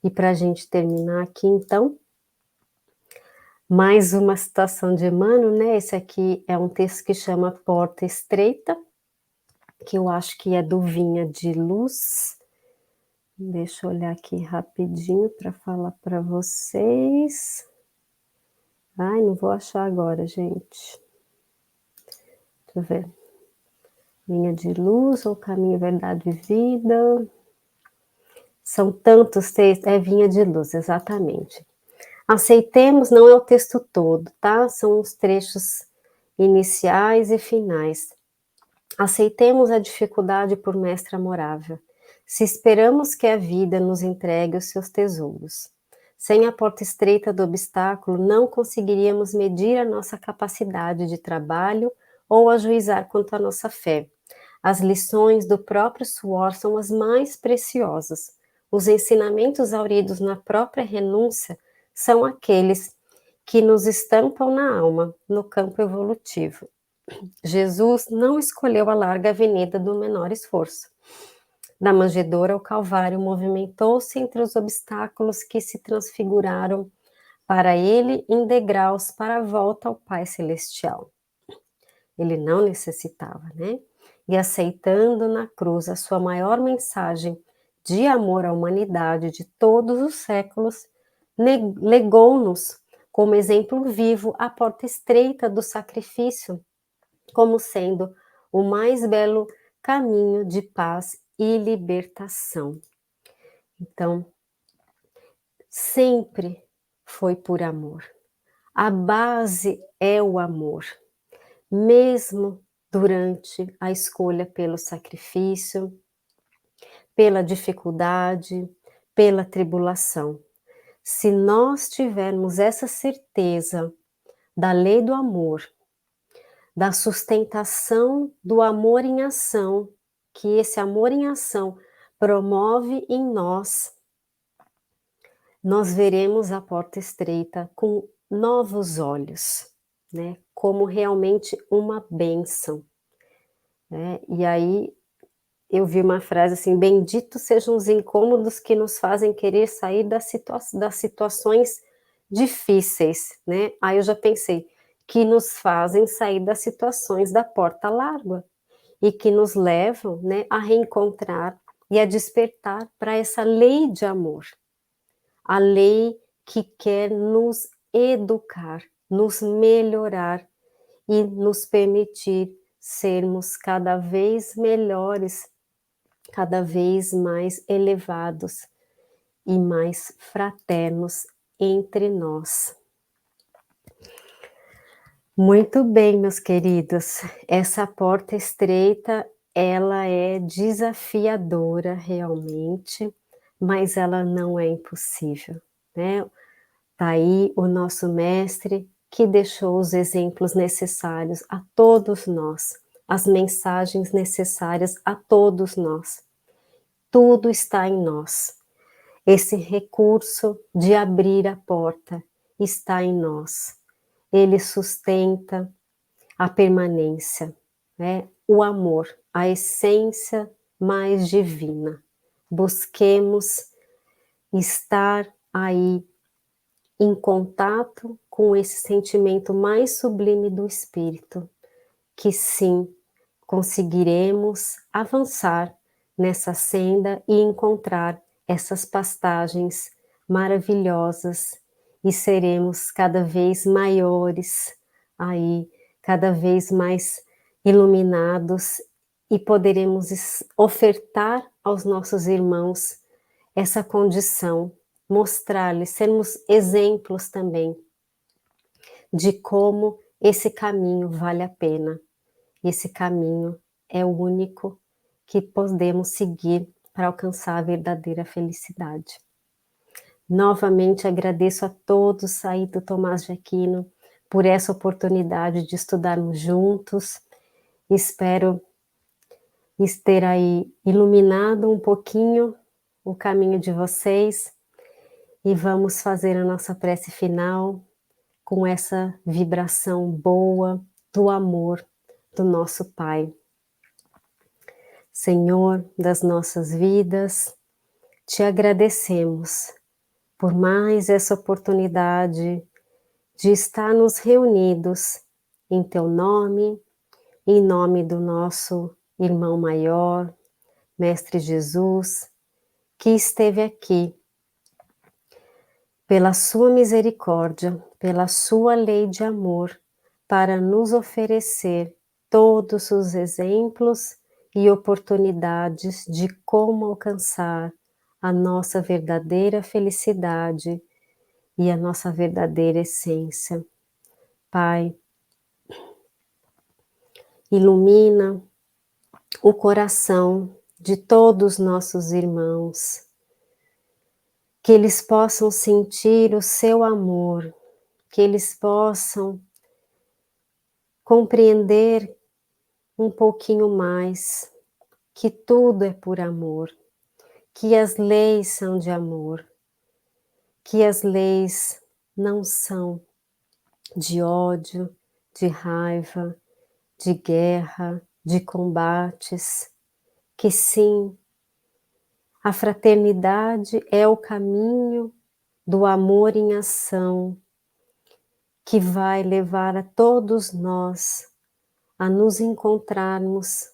E para a gente terminar aqui, então, mais uma citação de Emmanuel, né? Esse aqui é um texto que chama Porta Estreita, que eu acho que é do Vinha de Luz. Deixa eu olhar aqui rapidinho para falar para vocês. Ai, não vou achar agora, gente. Deixa eu ver. Vinha de Luz ou Caminho, Verdade e Vida. São tantos textos. É Vinha de Luz, exatamente. Aceitemos não é o texto todo, tá? São os trechos iniciais e finais. Aceitemos a dificuldade por mestre amorável, se esperamos que a vida nos entregue os seus tesouros. Sem a porta estreita do obstáculo, não conseguiríamos medir a nossa capacidade de trabalho ou ajuizar quanto à nossa fé. As lições do próprio suor são as mais preciosas. Os ensinamentos auridos na própria renúncia são aqueles que nos estampam na alma, no campo evolutivo. Jesus não escolheu a larga avenida do menor esforço. Da manjedoura ao Calvário, movimentou-se entre os obstáculos que se transfiguraram para ele em degraus para a volta ao Pai Celestial. Ele não necessitava, né? E aceitando na cruz a sua maior mensagem de amor à humanidade de todos os séculos, legou-nos como exemplo vivo a porta estreita do sacrifício, como sendo o mais belo caminho de paz e libertação. Então, sempre foi por amor. A base é o amor, mesmo durante a escolha pelo sacrifício, pela dificuldade, pela tribulação. Se nós tivermos essa certeza da lei do amor, da sustentação do amor em ação, que esse amor em ação promove em nós, nós veremos a porta estreita com novos olhos, né? Como realmente uma bênção, né? E aí eu vi uma frase assim: benditos sejam os incômodos que nos fazem querer sair das situações difíceis, né? Aí eu já pensei, que nos fazem sair das situações da porta larga e que nos levam, né, a reencontrar e a despertar para essa lei de amor, a lei que quer nos educar, nos melhorar e nos permitir sermos cada vez melhores, cada vez mais elevados e mais fraternos entre nós. Muito bem, meus queridos. Essa porta estreita, ela é desafiadora realmente, mas ela não é impossível, né? Tá aí o nosso mestre que deixou os exemplos necessários a todos nós, as mensagens necessárias a todos nós. Tudo está em nós. Esse recurso de abrir a porta está em nós. Ele sustenta a permanência, né? O amor, a essência mais divina. Busquemos estar aí em contato com esse sentimento mais sublime do espírito, que sim, conseguiremos avançar nessa senda e encontrar essas pastagens maravilhosas e seremos cada vez maiores aí, cada vez mais iluminados e poderemos ofertar aos nossos irmãos essa condição, mostrar-lhes, sermos exemplos também de como esse caminho vale a pena. Esse caminho é o único que podemos seguir para alcançar a verdadeira felicidade. Novamente agradeço a todos aí do Tomás de Aquino por essa oportunidade de estudarmos juntos. Espero ter aí iluminado um pouquinho o caminho de vocês e vamos fazer a nossa prece final com essa vibração boa do amor do nosso Pai. Senhor das nossas vidas, te agradecemos por mais essa oportunidade de estarmos reunidos em teu nome, em nome do nosso irmão maior, Mestre Jesus, que esteve aqui pela sua misericórdia, pela sua lei de amor, para nos oferecer todos os exemplos e oportunidades de como alcançar a nossa verdadeira felicidade e a nossa verdadeira essência. Pai, ilumina o coração de todos os nossos irmãos, que eles possam sentir o seu amor, que eles possam compreender um pouquinho mais que tudo é por amor, que as leis são de amor, que as leis não são de ódio, de raiva, de guerra, de combates, que sim, a fraternidade é o caminho do amor em ação, que vai levar a todos nós a nos encontrarmos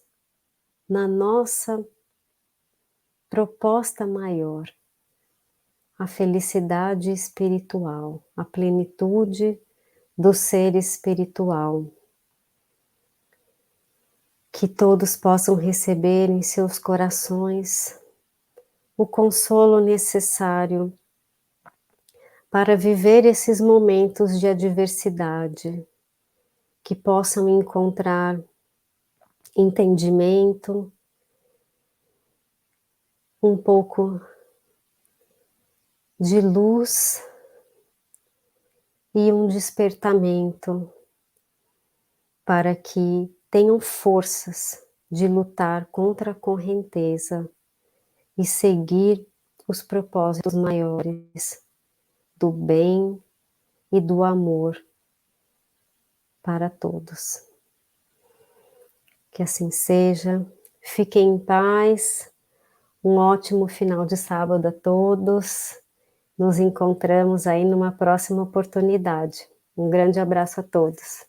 na nossa proposta maior, a felicidade espiritual, a plenitude do ser espiritual. Que todos possam receber em seus corações o consolo necessário para viver esses momentos de adversidade, que possam encontrar entendimento, um pouco de luz e um despertamento para que tenham forças de lutar contra a correnteza e seguir os propósitos maiores do bem e do amor para todos. Que assim seja, fiquem em paz, um ótimo final de sábado a todos, nos encontramos aí numa próxima oportunidade. Um grande abraço a todos.